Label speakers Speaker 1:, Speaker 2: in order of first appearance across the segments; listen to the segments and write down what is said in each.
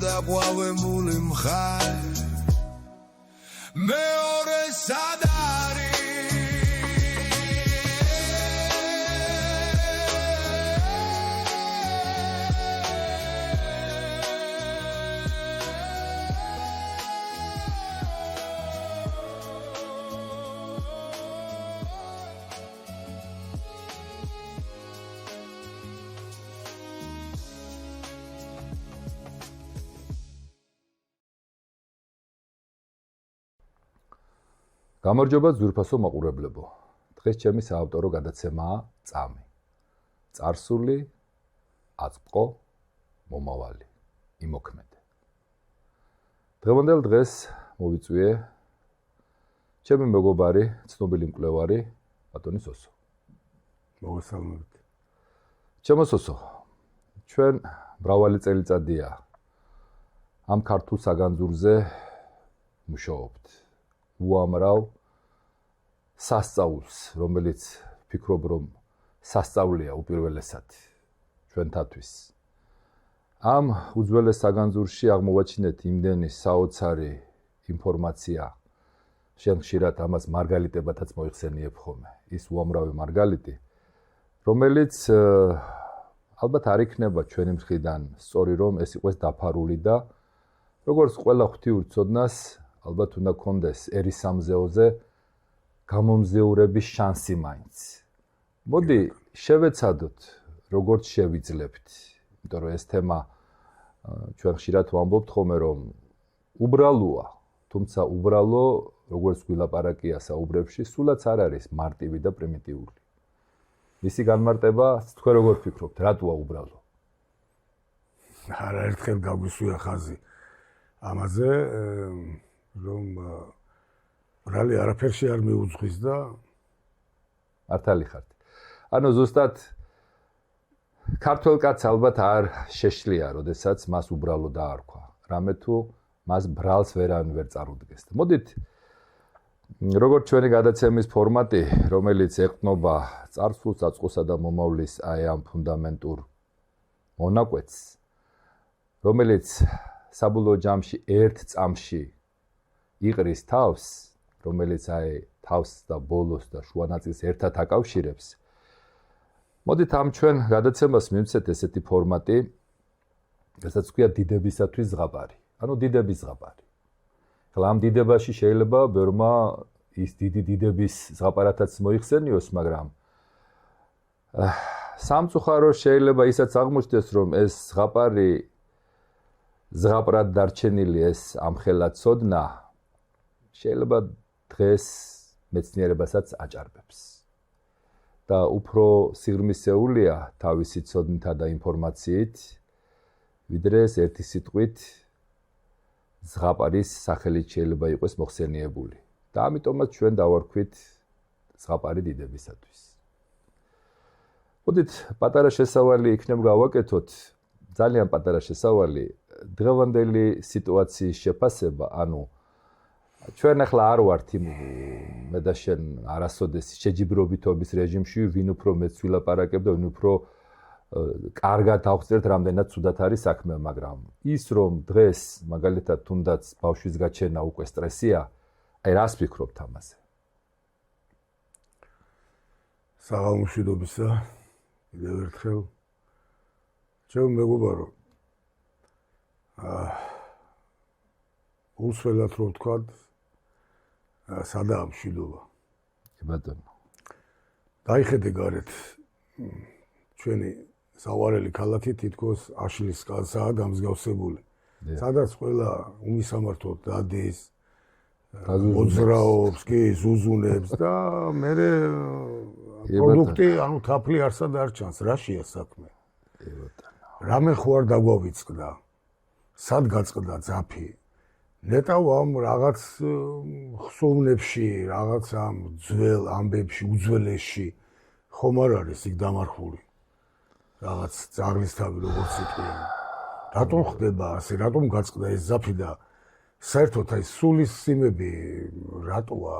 Speaker 1: დაყვავებული მხარ მეორე სად არის
Speaker 2: გამარჯობა ძვირფასო მაყურებლებო. დღეს ჩემი საავტორო გადაცემაა წამი. წარსული, აწყო, მომავალი, იმოქმედე. დღევანდელ დღეს მოვიწვიე ჩემი მეგობარი, ცნობილი მკვლევარი ბატონი სოსო.
Speaker 3: მოგესალმებით.
Speaker 2: ჩემო სოსო, ჩვენ მრავალი წელიწადია ამ ქართულ საგანძურზე მუშაობთ. უამრავ სასწაულს, რომელიც ფიქრობ, რომ სასწაულია უპირველესად ჩვენთათვის. ამ უძველეს საგანძურში აღმოვაჩინეთ იმდენი საოცარი ინფორმაცია, შენ ხშირად ამას მარგალიტებათაც მოიხსენიებ ხოლმე. ის უამრავი მარგალიტი, რომელიც ალბათ არ იქნება ჩვენი მხრიდან სწორი, რომ ეს იყოს დაფარული და როგორც ყველა ღვთიურ ცოდნას ალბათ უნდა კონდეს ერის სამზეოზე გამომზეურების შანსი მაინც. მოდი შევეცადოთ, როგორც შევიძლებთ, იმიტომ რომ ეს თემა ჩვენ ხშირად ვამბობთ ხოლმე, რომ უბრალოა, თუმცა უბრალო, როგორც გვილაპარაკია საუბრებში, სულაც არ არის მარტივი და პრიმიტიული. მისი განმარტება თქვენ როგორ ფიქრობთ, რატოა უბრალო?
Speaker 3: არაერთხელ გაგვისვია ხაზი ამაზე, რომ ბრალი არაფერში არ მიუძღვის და
Speaker 2: მართალი ხართ. ანუ ზუსტად ქართველ კაცს ალბათ არ შეშლია, როდესაც მას უბრალო დაარქვა. რამე თუ მას ბრალს ვერავინ ვერ წარუდგეს. მოდით, როგორც ჩვენი გადაცემის ფორმატი, რომელიც ეყრდნობა წარსულს, აწყოსა და მომავლის აი ამ ფუნდამენტურ მონაკვეთს, რომელიც საბოლოო ჯამში ერთ წამში იყრის თავს, რომელიც აი თავს და ბოლოს და შუა ნაწილს ერთად აკავშირებს. მოდით ამ ჩვენ გადაცემას მივცეთ ესეთი ფორმატი, რასაც ქვია დიდებისათვის ზღაპარი. ანუ დიდების ზღაპარი. ახლა ამ დიდებაში შეიძლება ბევრმა ის დიდი დიდების ზღაპარათაც მოიხსენიოს, მაგრამ სამწუხარო შეიძლება ისაც აღმოჩნდეს, რომ ეს ზღაპარი ზღაპრად დარჩენილი ეს ამხელა ცოდნა შეიძლება დღეს მეცნიერებასაც აჭარბებს. და უფრო სიღრმისეულია თავისი ცოდნითა და ინფორმაციით, ვიდრე ეს ერთი სიტყვით ზღაპარის სახელით შეიძლება იყოს მოხსენიებული. და ამიტომაც ჩვენ დავარქვით ზღაპარი დიდებისათვის. მოდით, პატარა შესავალი იქნებ გავაკეთოთ, ძალიან პატარა შესავალი, დღევანდელი სიტუაციის შეფასება, ანუ ჩვენ ახლა არ ვართ იმ მე და შენ არასოდეს შეჯიბრობითობის რეჟიმში, ვინ უფრო მეც ვილაპარაკებ და ვინ უფრო კარგად ავხსნით, რამდენად ცუდად არის საქმე, მაგრამ ის რომ დღეს მაგალითად თუნდაც ბავშვის გაჩენა უკვე სტრესია, აი რას ფიქრობთ ამაზე?
Speaker 3: საღამომშვიდობისა, კიდევ ერთხელ. ჩემ მეგობარო, უსველად რო ვთქვათ, სადაა მშვიდობა.
Speaker 2: ბატონო.
Speaker 3: დაიხედე გარეთ ჩვენი საყვარელი ქალაქი თითქოს აშლის კაცაა გამსგავსებული. სადაც ყველა უმისამართოდ დადის, მოძრაობს, კი, ზუზუნებს და მერე პროდუქტი, ანუ თაფლი არსად არ ჩანს. რაშია საქმე? რამე ხო არ დაგვავიწყდა? სად გაწყდა ძაფი? ნეტავ ამ რაღაც ხსოვნებში, რაღაც ამ ძველ ამბებში, უძველესში ხომ არ არის იქ დამარხული? რაღაც ძაღლისთავი როგორც იტყვიან. რატომ ხდება ასე? რატომ გაწყდა ეს ძაფი და საერთოდ აი სულის სიმები რატოა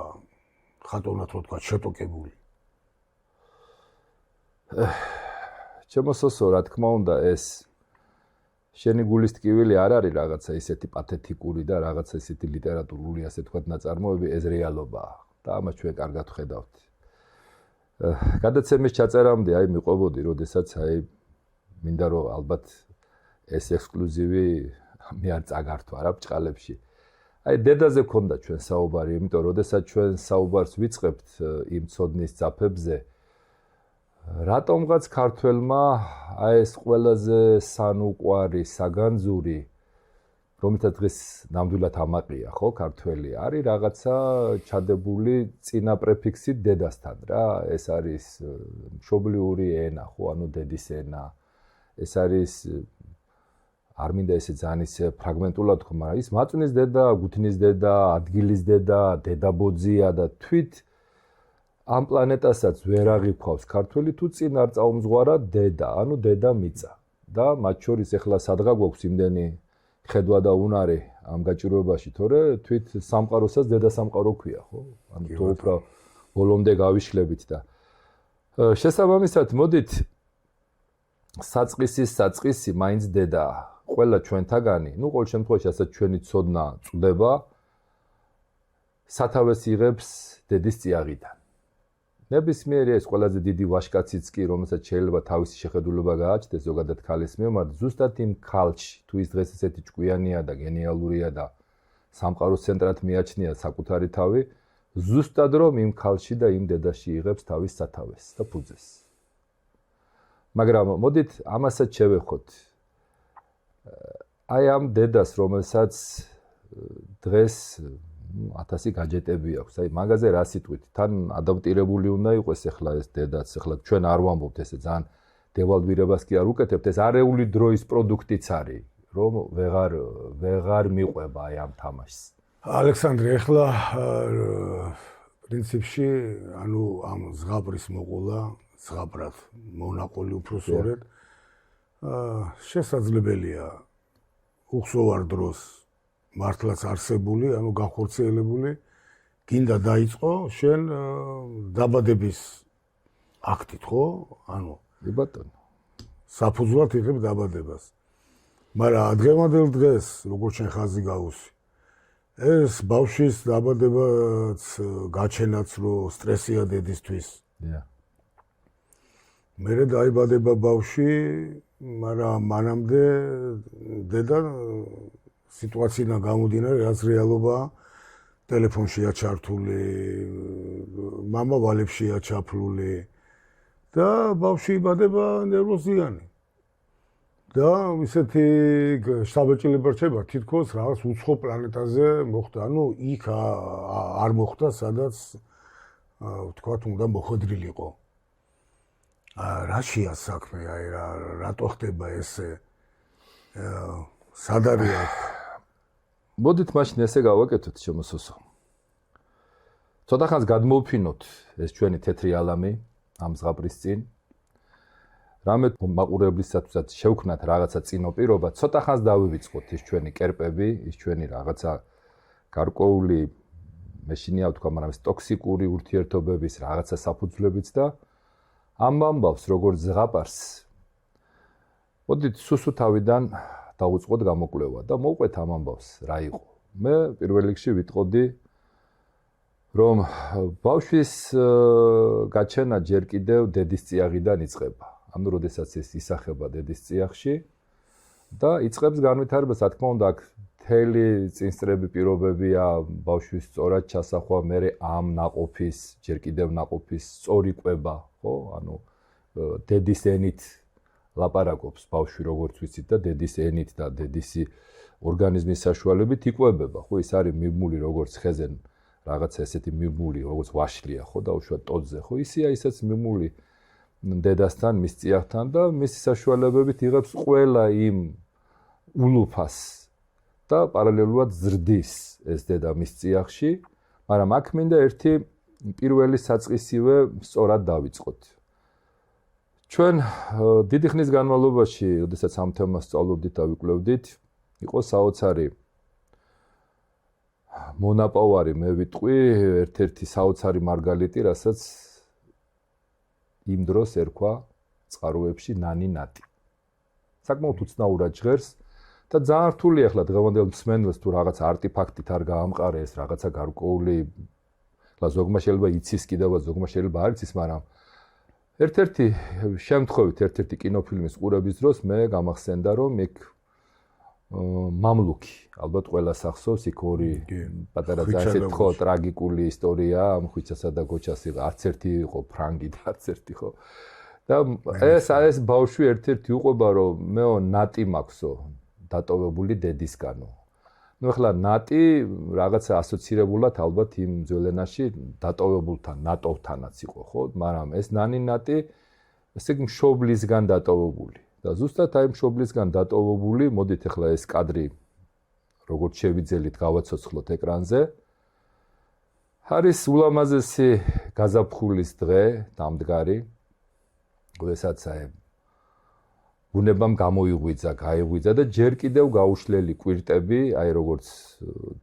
Speaker 3: ხატონად რო თქვა შეტოკებული?
Speaker 2: ჩემო სოსო, რა თქმა უნდა, ეს შენი გულის ტკივილი არ არის რაღაცა ისეთი პათეთიკური და რაღაცა ისეთი ლიტერატურული ასე თქვა ნაწარმოები, ეს რეალობაა და ამას ჩვენ კარგად ხედავთ. გადაცემის ჩაწერამდე აი მიყვებოდი, როდესაც აი მინდა რომ ალბათ ეს ექსკლუზივი მე არ წაგართვა რა ბჭყალებში. აი დედაზე ქონდა ჩვენ საუბარი, იმიტომ როდესაც ჩვენ საუბარს ვიწყებთ იმ ცოდნის ძაფებზე, რატომღაც ქართველმა აი ეს ყველაზე სანუკვარი, საგანძური, რომელსაც დღეს ნამდვილად ამაყია, ხო, ქართველი, არის რაღაცა ჩადებული წინა პრეფიქსით დედასთან რა, ეს არის მშობლიური ენა, ხო, ანუ დედის ენა. ეს არის არ მინდა ესე ძალიან ისე ფრაგმენტულად თქვა, მაგრამ ის მაწვნის დედა, გუთნის დედა, ადგილის დედა, დედაბოძია და თვით ამ პლანეტასაც ვერ აღიქვავს ქართველი თუ წინ არ წაუმზღვარა დედა, ანუ დედა მიწა. და მათ შორის ახლა სადღა გვაქვს იმდენი ხედვა და უნარი ამ გაჭირვებაში, თორე თვით სამყაროსაც დედა სამყარო ქვია, ხო? ანუ თუ უფრო ბოლომდე გავიშლებით და შესაბამისად მოდით საწყისი მაინც დედაა. ყველა ჩვენთაგანი, ну, ყოველ შემთხვევაში ასაც ჩვენი ცოდნა წვდება, სათავეს იღებს დედის წიაღიდან. ნებისმიერი ეს ყველაზე დიდი ვაჟკაციც კი, რომელსაც შეიძლება თავისი შეხედულება გააჩნდეს ზოგადად ქალის მიმართ, ზუსტად იმ ქალში, თუ ის დღეს ესეთი ჭკვიანია და გენიალურია და სამყაროს ცენტრად მიაჩნია საკუთარი თავი, ზუსტად რომ იმ ქალში და იმ დედაში იღებს თავის სათავეს და ფუძეს. მაგრამ მოდით ამასაც შევეხოთ. აი ამ დედას, რომელსაც დღეს 1000 გაჯეტები აქვს. აი მაგაზე რა სიტყვით? თან ადაპტირებული უნდა იყოს ახლა ეს დედაც. ახლა ჩვენ არ ვამბობთ ესე ძალიან დევალვირებას კი არ უკეთებთ. ეს არეული დროის პროდუქტიც არის, რომ ვეღარ მიყვება აი ამ თამაშს.
Speaker 3: ალექსანდრე, ახლა პრინციპში, ანუ ამ ზღაპრის მოყოლა, ზღაპრად მონაყოლი უფრო სწორედ, შესაძლებელია უხსოვარ დროს მართლაც არსებული, ანუ განხორციელებული, გინდა დაიწყო შენ დაბადების აქტით, ხო? ანუ
Speaker 2: ბატონო.
Speaker 3: საფუძვლად იღებ დაბადებას. მაგრამ დღევანდელ დღეს, როგორც შენ ხაზი გაუსვი, ეს ბავშვის დაბადებაც გაჩენაც რო სტრესია დედისთვის.
Speaker 2: დიახ.
Speaker 3: მერე დაიბადება ბავშვი, მაგრამ მანამდე დედა სიტუაციიდან გამომდინარე, რაც რეალობაა, ტელეფონშია ჩართული, მამა ვალებშია ჩაფლული და ბავშვი იბადება ნერვოზიანი. და ისეთი შთაბეჭდილება რჩება, თითქოს რაღაც უცხო პლანეტაზე მოხდა, ანუ იქ არ მოხდა, სადაც ვთქვათ, უნდა მოხვედრილიყო. რაშია საქმე, აი რატო ხდება ესე? სად არის აქ?
Speaker 2: მოდით მაშინ ესე გავაკეთოთ შემოსოსო. ცოტა ხანს გადმოვფინოთ ეს ჩვენი თეთრი ალამი ამ ზღაპრის წინ. რამე მაყურებლისათვისაც შევქნათ რაღაცა წინოპირობა, ცოტა ხანს დავივიწყოთ ის ჩვენი კერპები, ის ჩვენი რაღაცა გარკვეული მეშინია ვთქვა, მაგრამ ეს ტოქსიკური ურთიერთობების რაღაცა საფუძვლებიც და ამ ამბავს როგორც ზღაპარს. მოდით სუსუთავიდან დავუწყოთ გამოკვლევა და მოვყვეთ ამ ამბავს რა იყო. მე პირველ რიგში ვიტყოდი რომ ბავშვის გაჩენა ჯერ კიდევ დედის წიაღიდან იწყება. ანუ როდესაც ეს ისახება დედის წიაღში და იწყებს განვითარებას, რა თქმა უნდა, აქ მთელი წინსწრები პირობებია, ბავშვის სწორად ჩასახვა, მერე ამ ნაყოფის, ჯერ კიდევ ნაყოფის სწორი კვება, ხო? ანუ დედის ენით ლაპარაკობს ბავშვი, როგორც ვიცით და დედის ენით და დედისი ორგანიზმის საშუალებით იკვებება, ხო? ის არის მიბმული როგორც ხეზე რაღაცა ესეთი მიბმული, როგორც ვაშლია, ხო? და უშუალოდ ტოტზე, ხო? ისია ისაც მიბმული დედასთან, მის წიაღთან და მისი საშუალებებით იღებს ყველა იმ ულუფას და პარალელურად ზრდის ეს დედა მის წიაღში, მაგრამ აქ მინდა ერთი პირველი საწყისივე სწორად დავიწყოთ. ჩვენ დიდი ხნის განმავლობაში, როდესაც ამ თემას სწავლობდით და ვიკვლევდით, იყო საოცარი მონაპოვარი, მე ვიტყვი, ერთ-ერთი საოცარი მარგალიტი, რასაც იმ დროს ერქვა წყაროებში ნანი ნატი. საკმაოდ უცნაურად ჟღერს, და ძალიან რთული ახლა დღევანდელ მსმენელს თუ რაღაც არტიფაქტით არ გაამყარეს, რაღაცა გარკვეული და ზოგმა შეიძლება იცის კიდევაც, ზოგმა შეიძლება არ იცის, მაგრამ ერთ-ერთი შემთხვევით, ერთ-ერთი კინოფილმის ყურების დროს მე გამახსენდა, რომ იქ მამლუქი, ალბათ ყველას ახსოვს, იქ ორი პატარა ძალიან ხო ტრაგიკული ისტორია, ამ ხვიჩასა და გოჩას არც ერთი იყო ფრანგი და არც ერთი ხო. და ეს ბავშვი ერთ-ერთი უყვება, რომ მეო ნატი მაქვსო დატოვებული დედისგანო. ნუ ახლა ნატი რაღაცა ასოცირებულად ალბათ იმ ძველ ენაში დატოვებულთან, ნატოვთანაც იყო, ხო? მაგრამ ეს ნანი ნატი ესე იგი მშობლისგან დატოვებული. და ზუსტად აი მშობლისგან დატოვებული, მოდით ახლა ეს კადრი როგორც შევიძელით გავაცოცხლოთ ეკრანზე. არის ულამაზესი გაზაფხულის დღე, დამდგარი. როდესაც აი ბუნებამ გამოიღვიძა, გაიღვიძა და ჯერ კიდევ გაუშლელი კვირტები, აი როგორც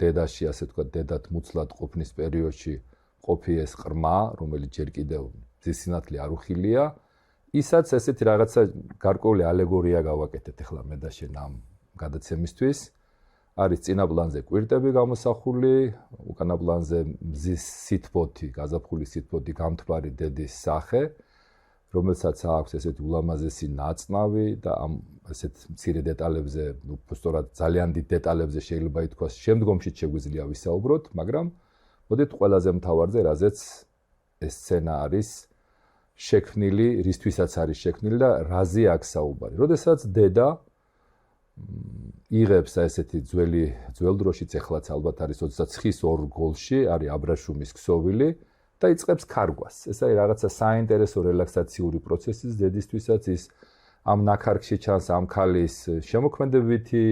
Speaker 2: დედაში, ასე თქვა, დედათ მუცლად ყოფნის პერიოდში ყოფი ეს ყრმა, რომელიც ჯერ კიდევ მზის სინათლე არ უხილია, ისაც ესეთი რაღაცა გარკვეული ალეგორია გავაკეთეთ ახლა მე და შენ ამ გადაცემისთვის. არის წინა პლანზე კვირტები გამოსახული, უკანა პლანზე მზის სითბოთი, გაზაფხულის სითბოთი გამთბარი დედის სახე, რომელსაც აქვს ესეთი ულამაზესი ნაწნავი და ამ ესეთ მცირე დეტალებზე, ნუ სწორად ძალიან დიდ დეტალებზე შეიძლება ითქვას, შემდგომშიც შეგვიძლია ვისაუბროთ, მაგრამ მოდით ყველაზე მთავარზე, რაზეც ეს სცენა არის შექმნილი, რისთვისაც არის შექმნილი და რაზე აქვს საუბარი. როდესაც დედა იღებს ესეთი ძველ დროშიც ეხლაც ალბათ არის 29-ის ორ გოლში, არის აბრაშუმის ქსოვილი და იწყებს ქარგვას. ეს არის რაღაცა საინტერესო რელაქსაციური პროცესი დედისთვისაც ის ამ ნაქარგში ჩანს ამ ქალის შემოქმედებითი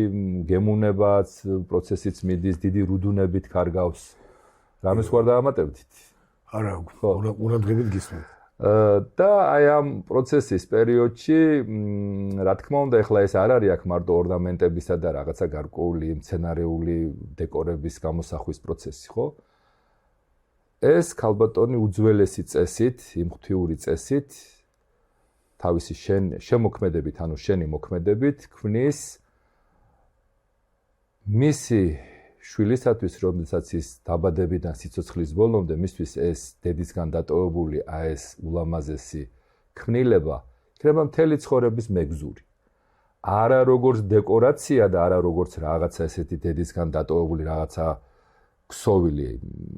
Speaker 2: გემუნებაც, პროცესიც მიდის, დიდი რუდუნებით ქარგავს. რამე სხვა დაამატებდით?
Speaker 3: არა, ყურადღებით გისმენთ.
Speaker 2: და აი ამ პროცესის პერიოდში, რა თქმა უნდა, ახლა ეს არ არის აქ მარტო ორნამენტებისა და რაღაცა გარკვეული მცენარეული დეკორების გამოსახვის პროცესი, ხო? ეს ქალბატონი უძველესი წესით, იმ ღვთიური წესით, თავისი შემოქმედებით, ანუ შენი მოქმედებით, ქმნის მისი შვილისათვის, რომელსაც ის დაბადებიდან სიცოცხლის ბოლომდე მისთვის ეს დედისგან დატოვებული ეს ულამაზესი ქმნილება იქნება მთელი ცხოვრების მეგზური. არა როგორც დეკორაცია და არა როგორც რაღაცა ესეთი დედისგან დატოვებული რაღაცა ქსოვილი.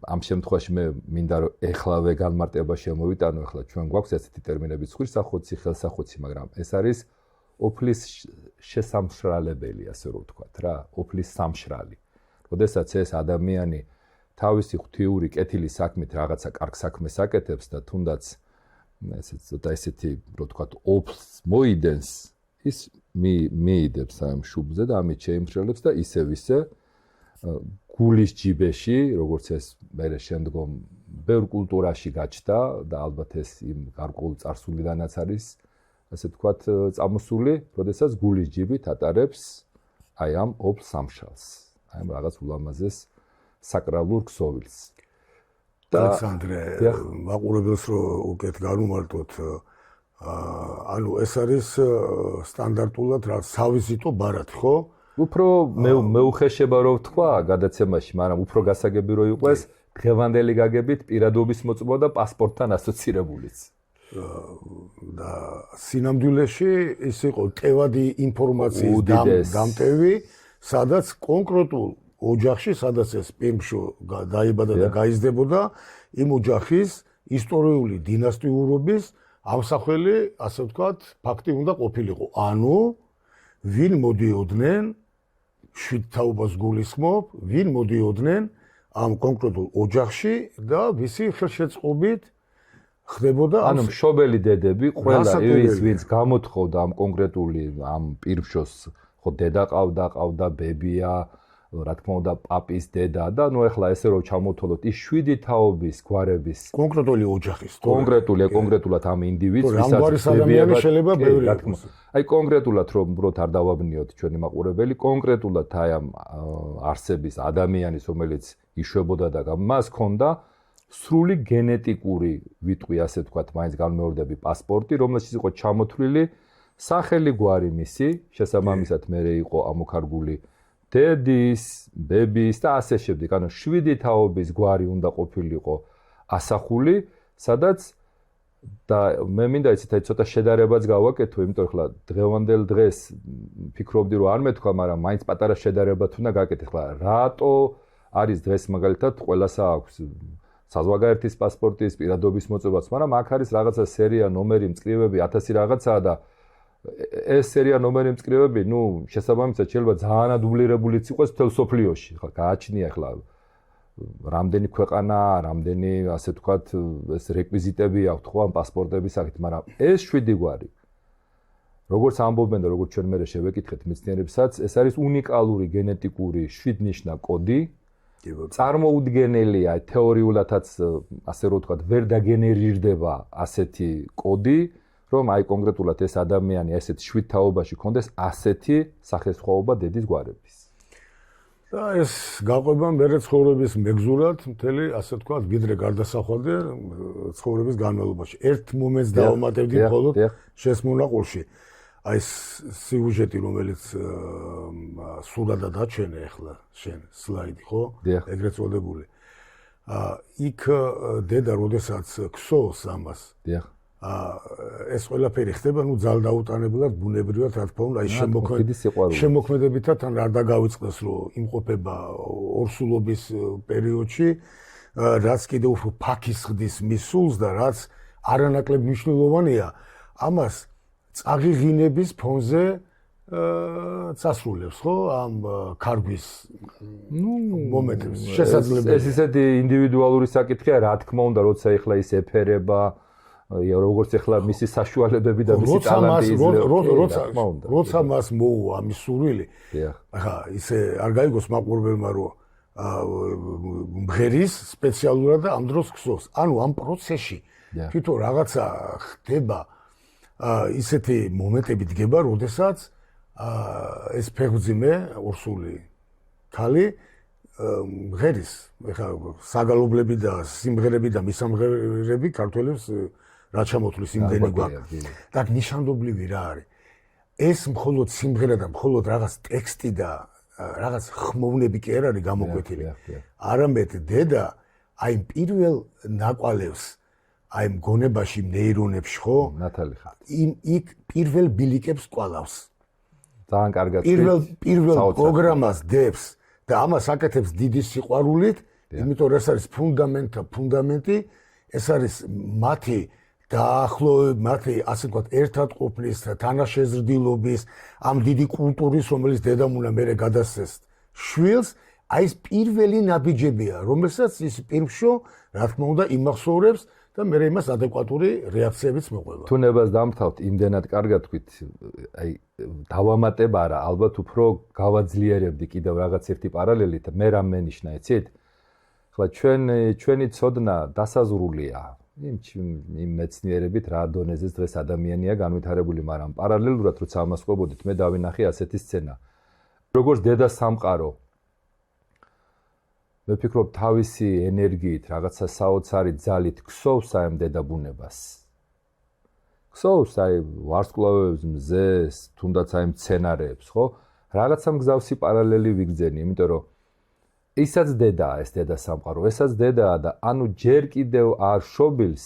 Speaker 2: ამ შემთხვევაში მე მინდა რომ ეხლავე განმარტება შემოვიტანო, ეხლა ჩვენ გვაქვს ესეთი ტერმინები ხვირსახოცი, ხელსახოცი, მაგრამ ეს არის ოფლის შესამშრალებელი, ასე რომ ვთქვათ რა, ოფლის სამშრალი. როდესაც ეს ადამიანი თავისი ღვთიური კეთილის საქმით რაღაცა კარგ საქმეს აკეთებს და თუნდაც ესეთი, რო ვთქვათ, ოფლს მოიდენს, ის მიიდებს ამ შუბლზე და ამით შეიმშრალებს და ისე გულის ჯიბეში, როგორც ეს მე შემდგომ ბევრ კულტურაში გაჩნდა და ალბათ ეს იმ გარკვეულ წარსულიდანაც არის, ასე ვთქვათ, წამოსული, როდესაც გულის ჯიბით ატარებს აი ამ ოფლს სამშრალს. აი ამ რაღაც ულამაზეს საკრალურ ქსოვილს.
Speaker 3: ალექსანდრე, მაყურებელს რო უკეთ განუმარტოთ, ანუ ეს არის სტანდარტულად რა სავიზიტო ბარათი, ხო?
Speaker 2: უფრო მეუხეშება რო ვთქვა გადაცემაში, მაგრამ უფრო გასაგები რო იყოს დღევანდელი გაგებით პირადობის მოწმობა და პასპორტთან ასოცირებულიც.
Speaker 3: და სინამდვილეში ის იყო ტევადი ინფორმაციის დამტევი, სადაც კონკრეტულ ოჯახში, სადაც ეს პემშო დაიბადა და გაიზრდებოდა, იმ ოჯახის ისტორიული დინასტიურობის ამსახველი, ასე ვთქვათ, ფაქტი უნდა ყოფილიყო. ანუ ვინ მოდიოდნენ შვიდთაობას გულისხმობ, ვინ მოდიოდნენ ამ კონკრეტულ ოჯახში და ვისი ხელშეწყობით ხდებოდა
Speaker 2: ანუ მშობელი დედები, ყველა ის ვინც გამოთხოვდა ამ კონკრეტული ამ პირმშოს, ხო დედა ყავდა, ბებია, რა თქმა უნდა, პაპის დედა და ნუ ეხლა ესე რომ ჩამოვთვალოთ ის 7 თაობის გვარების
Speaker 3: კონკრეტული ოჯახის,
Speaker 2: კონკრეტულად ამ ინდივიდს,
Speaker 3: ვისაც ადამიანი შეიძლება ბევრი იყოს.
Speaker 2: აი კონკრეტულად რომ უბრალოდ არ დავაბნიოთ ჩვენი მაყურებელი, კონკრეტულად აი ამ არსების ადამიანის, რომელიც იშვებოდა და მას ჰქონდა სრული გენეტიკური ვიტყვი, ასე ვთქვათ, მაინც განმეორდები პასპორტი, რომელშიც იყო ჩამოთვლილი სახელი გვარი მისი, შესაბამისად მე იყო ამოქარგული დედის, ბების და ასე შემდეგ. ანუ 7 თაობის გვარი უნდა ყოფილიყო ასახული, სადაც და მე მინდა იცით ცოტა შედარებაც გავაკეთო, იმიტომ ხლა დღევანდელ დღეს ფიქრობდი რომ არ მეთქვა, მაგრამ მაინც პატარა შედარებაც უნდა გაკეთე. ხლა რატო არის დღეს მაგალითად ყველასა აქვს საზღვარგარეთის პასპორტის პირადობის მოწმობაც, მაგრამ აქ არის რაღაცა სერია, ნომერი, მწკრივები 1000 რაღაცაა და ეს სერია, ნომერი, მწკრივები, შესაბამისად შეიძლება ძალიან ადუბლირებულიც იყოს მთელ სოფლიოში. ხლა გააჩნია ხლა რამდენი ქვეყანა, რამდენი ასე ვთქვათ, ეს რეკვიზიტები აქვს ხო ამ პასპორტების სახით, მაგრამ ეს 7 გვარი. როგორც ამბობენ და როგორც ჩვენ მერე შევეკითხეთ მეცნიერებსაც, ეს არის უნიკალური გენეტიკური 7-ნიშნა კოდი. წარმოუდგენელია თეორიულადაც, ასე რომ ვთქვათ, ვერ დაგენერირდება ასეთი კოდი, რომ აი კონკრეტულად ეს ადამიანი ასეთ 7 თაობაში კონდეს ასეთი სახესხვაობა დედის გვარების.
Speaker 3: და ეს გაყვება მერე ცხოვრების მეგზურად მთელი ასე ვთქვათ ვიდრე გარდასახვადე ცხოვრების განმავლობაში. ერთ მომენტს დავამატებდი მხოლოდ შესმონაყულში. აი ეს სიუჟეტი, რომელიც სურადა დაჩენე ახლა შენ სლაიდი, ხო? ეგრეთ წოდებული. იქ დედა როდესაც ქსოვს ამას. ეს ყველაფერი ხდება, ძალდაუტანებლად, ბუნებრივად, რა თქმა უნდა, შემოქმედებითად ან არ დაგავიწყდეს, რომ იმყოფება ორსულობის პერიოდში, რაც კიდევ უფრო ფაქის ხდის მის სულს და რაც არანაკლებ მნიშვნელოვანია, ამას წაღიღინების ფონზე წასრულებს, ხო, ამ ქარგვის მომენტებს. შესაძლებელი.
Speaker 2: ეს ისეთი ინდივიდუალური საკითხია, რა თქმა უნდა, როცა ეხლა ის ეფერება როგორც ეხლა მისი საშუალებები და მისი ტალანტი
Speaker 3: როცა მას მოუვა ამის სურვილი. ახლა ისე არ გაიგოს მაყურებელმა, რომ მღერის სპეციალურად და ამ დროს ქსოვს. ანუ ამ პროცესში თვითონ რაღაცა ხდება, ისეთი მომენტები დგება, როდესაც ეს ფეხმძიმე ორსული ქალი მღერის, ახლა საგალობლები და სიმღერები და მისამღერები ქართველებს რა ჩამოთვლის იმდენი გვაქვს. და ნიშანდობლივი რა არის? ეს მხოლოდ სიმღერა და მხოლოდ რაღაც ტექსტი და რაღაც ხმოვნები კი არ არის გამოკვეთილი. არამედ დედა აი პირველ ნაკვალევს აი მგონებაში, ნეირონებში, ხო?
Speaker 2: ნათალი ხარ.
Speaker 3: იქ პირველ ბილიკებს კვალავს.
Speaker 2: ძალიან კარგად.
Speaker 3: პირველ პროგრამას დებს და ამას აკეთებს დიდი სიყვარულით, იმიტომ რომ ეს არის ფუნდამენტი, ეს არის მათი დაახლოებით, მათი ასე ვთქვათ, ერთად ყოფნის, თანაშეზრდილობის, ამ დიდი კულტურის, რომელიც დედამ უნდა მერე გადასცეს შვილს, აი ეს პირველი ნაბიჯებია, რომელსაც ის პირმშო, რა თქმა უნდა, იმახსოვრებს და მერე იმას ადეკვატური რეაქციებიც მოყვება.
Speaker 2: თუ ნებას დამთავრთ, იმდენად კარგად თქვით, აი დავამატებ არა, ალბათ უფრო გავაძლიერებდი კიდევ რაღაც ერთი პარალელით, მე რამ მენიშნა, იცით? ხლა ჩვენი ცოდნა დასაზრულია იმ მეცნიერებით, რა დონეზეც დღეს ადამიანია განვითარებული, მაგრამ პარალელურად როცა ამას ყვებოდით, მე დავინახე ასეთი სცენა. როგორც დედა სამყარო მე ფიქრობ თავისი ენერგიით, რაღაცა საოცარი ძალით ქსოვს აი ამ დედაბუნებას. ქსოვს აი ვარსკვლავებს, მზეს, თუნდაც აი მცენარეებს, ხო? რაღაცა მსგავსი პარალელი ვიგრძენი, იმიტომ რომ ისაც დედაა ეს დედა სამყარო, ესაც დედაა და ანუ ჯერ კიდევ არ შობილს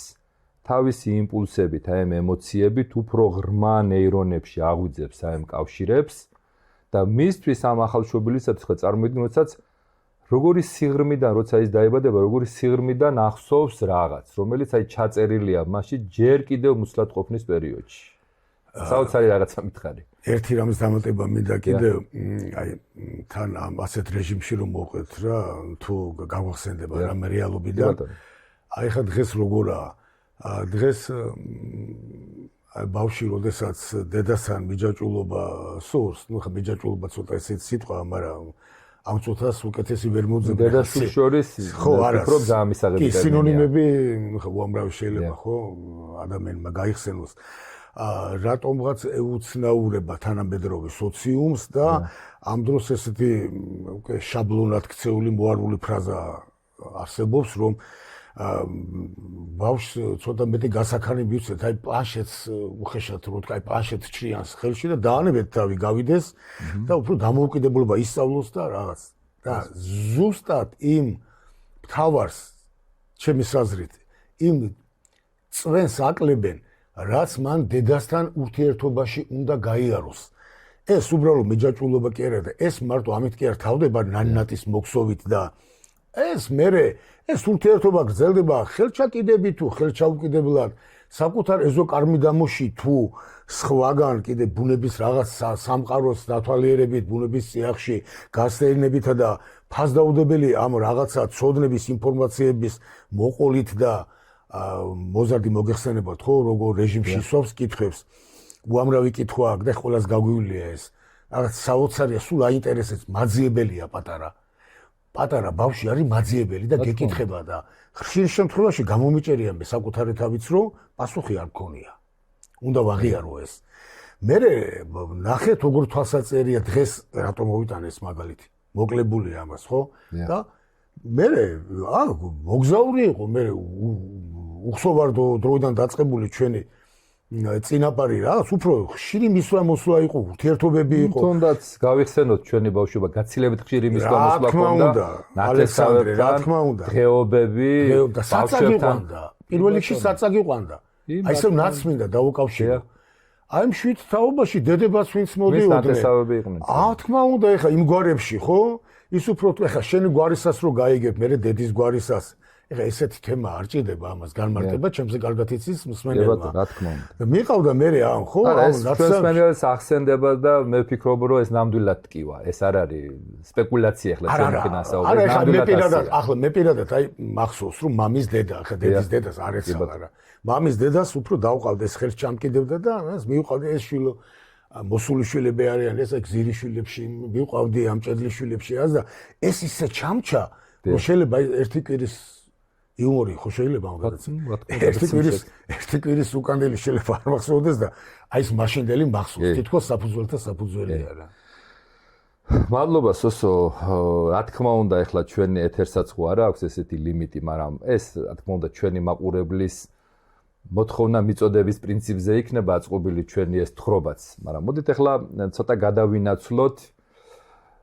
Speaker 2: თავისი იმპულსებით, აი ამ ემოციებით უფრო ღრმა ნეირონებში აღვიძებს აი ამ კავშირებს და მისთვის ამ ახალშობილისათვის ხო წარმოიდგინე, როდესაც როგორი სიღრმიდან, როცა ის დაიბადება, როგორი სიღრმიდან ახსოვს რაღაც, რომელიც აი ჩაწერილია მასში ჯერ კიდევ მუსლად ყოფნის პერიოდში. საოცარი რაღაცა მითხარი.
Speaker 3: ერთი რამის დამატება მინდა კიდევ, აი თან ამ ასეთ რეჟიმში რომ მოყვეთ რა, თუ გავახსენდება რამე რეალობიდან. აი ხა დღეს როგორაა? დღეს აი ბავშვი როდესაც დედასთან მიჯაჭულობა სურს, ნუ ხა მიჯაჭულობა ცოტა ესეც სიტყვა, მაგრამ ამ წუთას უკეთესი ვერ მოძებნა.
Speaker 2: დედასთან შორის
Speaker 3: ხო, არა,
Speaker 2: ფიქრობ დამისაღები
Speaker 3: ტერმინია. კი, სინონიმები ხა უამრავი შეიძლება, ხო, ადამიანმა გაიხსენოს. რატომღაც ეუცნაურება თანამედროვე სოციუმს და ამ დროს ესეთი უკვე შაბლონად ქცეული მოარული ფრაზა არსებობს, რომ ბავშვს ცოტა მეტი გასაქანი მივცეთ, აი პლანშეტს უხეშად რო თქვა, აი პლანშეტ ჩრიანს ხელში და დაანებეთ თავი გავიდეს და უფრო დამოუკიდებლობა ისწავლოს და რაღაც. და ზუსტად იმ მთავარს ჩემის აზრით, იმ წვენს აკლებენ, რაც მან დედასთან ურთიერთობაში უნდა გაიაროს. ეს უბრალოდ მეჯაჭვულობა კი არა და ეს მარტო ამით კი არ თავდება ნანატის მოქსოვით და ეს ურთიერთობა გრძელდება ხელჩაკიდებით თუ ხელჩაუკიდებლად, საკუთარ ეზოკარმიდამოში თუ სხვაგან კიდე ბუნების რაღაც სამყაროს დათვალიერებით, ბუნების წიაღში გასწერინებითა და ფასდაუდებელი ამ რაღაცა ცოდნების ინფორმაციების მოყოლით და მოზარდი მოგეხსენებათ ხო, როგორ რეჟიმში სვავს კითხვებს. უამრავი კითხვა აქვს და ყველას გაგვივლია ეს. რაღაც საოცარია, სულ აინტერესებს, მაძიებელია პატარა. პატარა ბავშვი არის მაძიებელი და გეკითხება და ხშირ შემთხვევაში გამომიჭერია მე საკუთარი თავიც რომ პასუხი არ მქონია. უნდა ვაღიარო ეს. მე ნახეთ როგორ თვალსაწერია დღეს რატომ მოვიტანეს მაგალითი. მოკლებული ამას ხო? და მე მოგზაური იყო მე უხსოვარდო დროიდან დაწყებული ჩვენი წინაპარი რაღაც უფრო ხშირი მისვლა-მოსვლა იყო, ურთიერთობები იყო.
Speaker 2: თუნდაც გავიხსენოთ ჩვენი ბავშვობა, გაცილებით ხშირი მისვლა-მოსვლა ჰქონდა.
Speaker 3: ალექსანდრე, რა თქმა უნდა.
Speaker 2: დღეობები,
Speaker 3: და საწაგი ყვანდა. პირველ რიგში საწაგი ყვანდა. აი ესე ნაცმინდა დაუკავშირო. აი ამ შვიდ თაობაში დედებაც ვინც მოდიოდნენ.
Speaker 2: ნათესავები იყვნენ.
Speaker 3: თქმა უნდა, ეხა იმ გვარებში ხო? ის უფრო ეხა შენი გვარისას რო გაიგებ, მე დედის გვარისას ეხა ესეთი თემა არ ჭირდება ამას განმარტება, ჩემზე კარგად იცის მსმენელმა.
Speaker 2: რა თქმა უნდა.
Speaker 3: მიყავდა მე ამ ხო?
Speaker 2: ეს მსმენელს ახსენდება და მე ვფიქრობ, რომ ეს ნამდვილად ტკივა. ეს არ არის სპეკულაცია ახლა ჩვენი ფინანსაობრივი.
Speaker 3: არა, ახლა მე პირადად აი მახსოვს, რომ მამის დედა, ახლა დედის დედას არ ეცალა რა. მამის დედას უფრო დავყავდა ეს ხელს ჩამკიდებდა და მას მივყავდა ეს შვილო მოსული შვილები არიან, ეს გზირი შვილებში მივყავდი ამჭედლის შვილებში ას და ეს ისე ჩამჩა, რომ შეიძლება ერთი კვირის იუმორი ხო შეიძლება მაგალითად ერთი კვირის უკანდელი შეიძლება არ მახსოვდეს და აი ეს მაშინდელი მახსოვს თითქოს საფუძველთა საფუძველია რა.
Speaker 2: მადლობა სოსო, რა თქმა უნდა ეხლა ჩვენი ეთერსაც ხო არა აქვს ესეთი ლიმიტი, მაგრამ ეს რა თქმა უნდა ჩვენი მაყურებლის მოთხოვნა მიწოდების პრინციპზე იქნება აწყობილი ჩვენი ეს თხრობაც, მაგრამ მოდით ეხლა ცოტა გადავინაცვლოთ.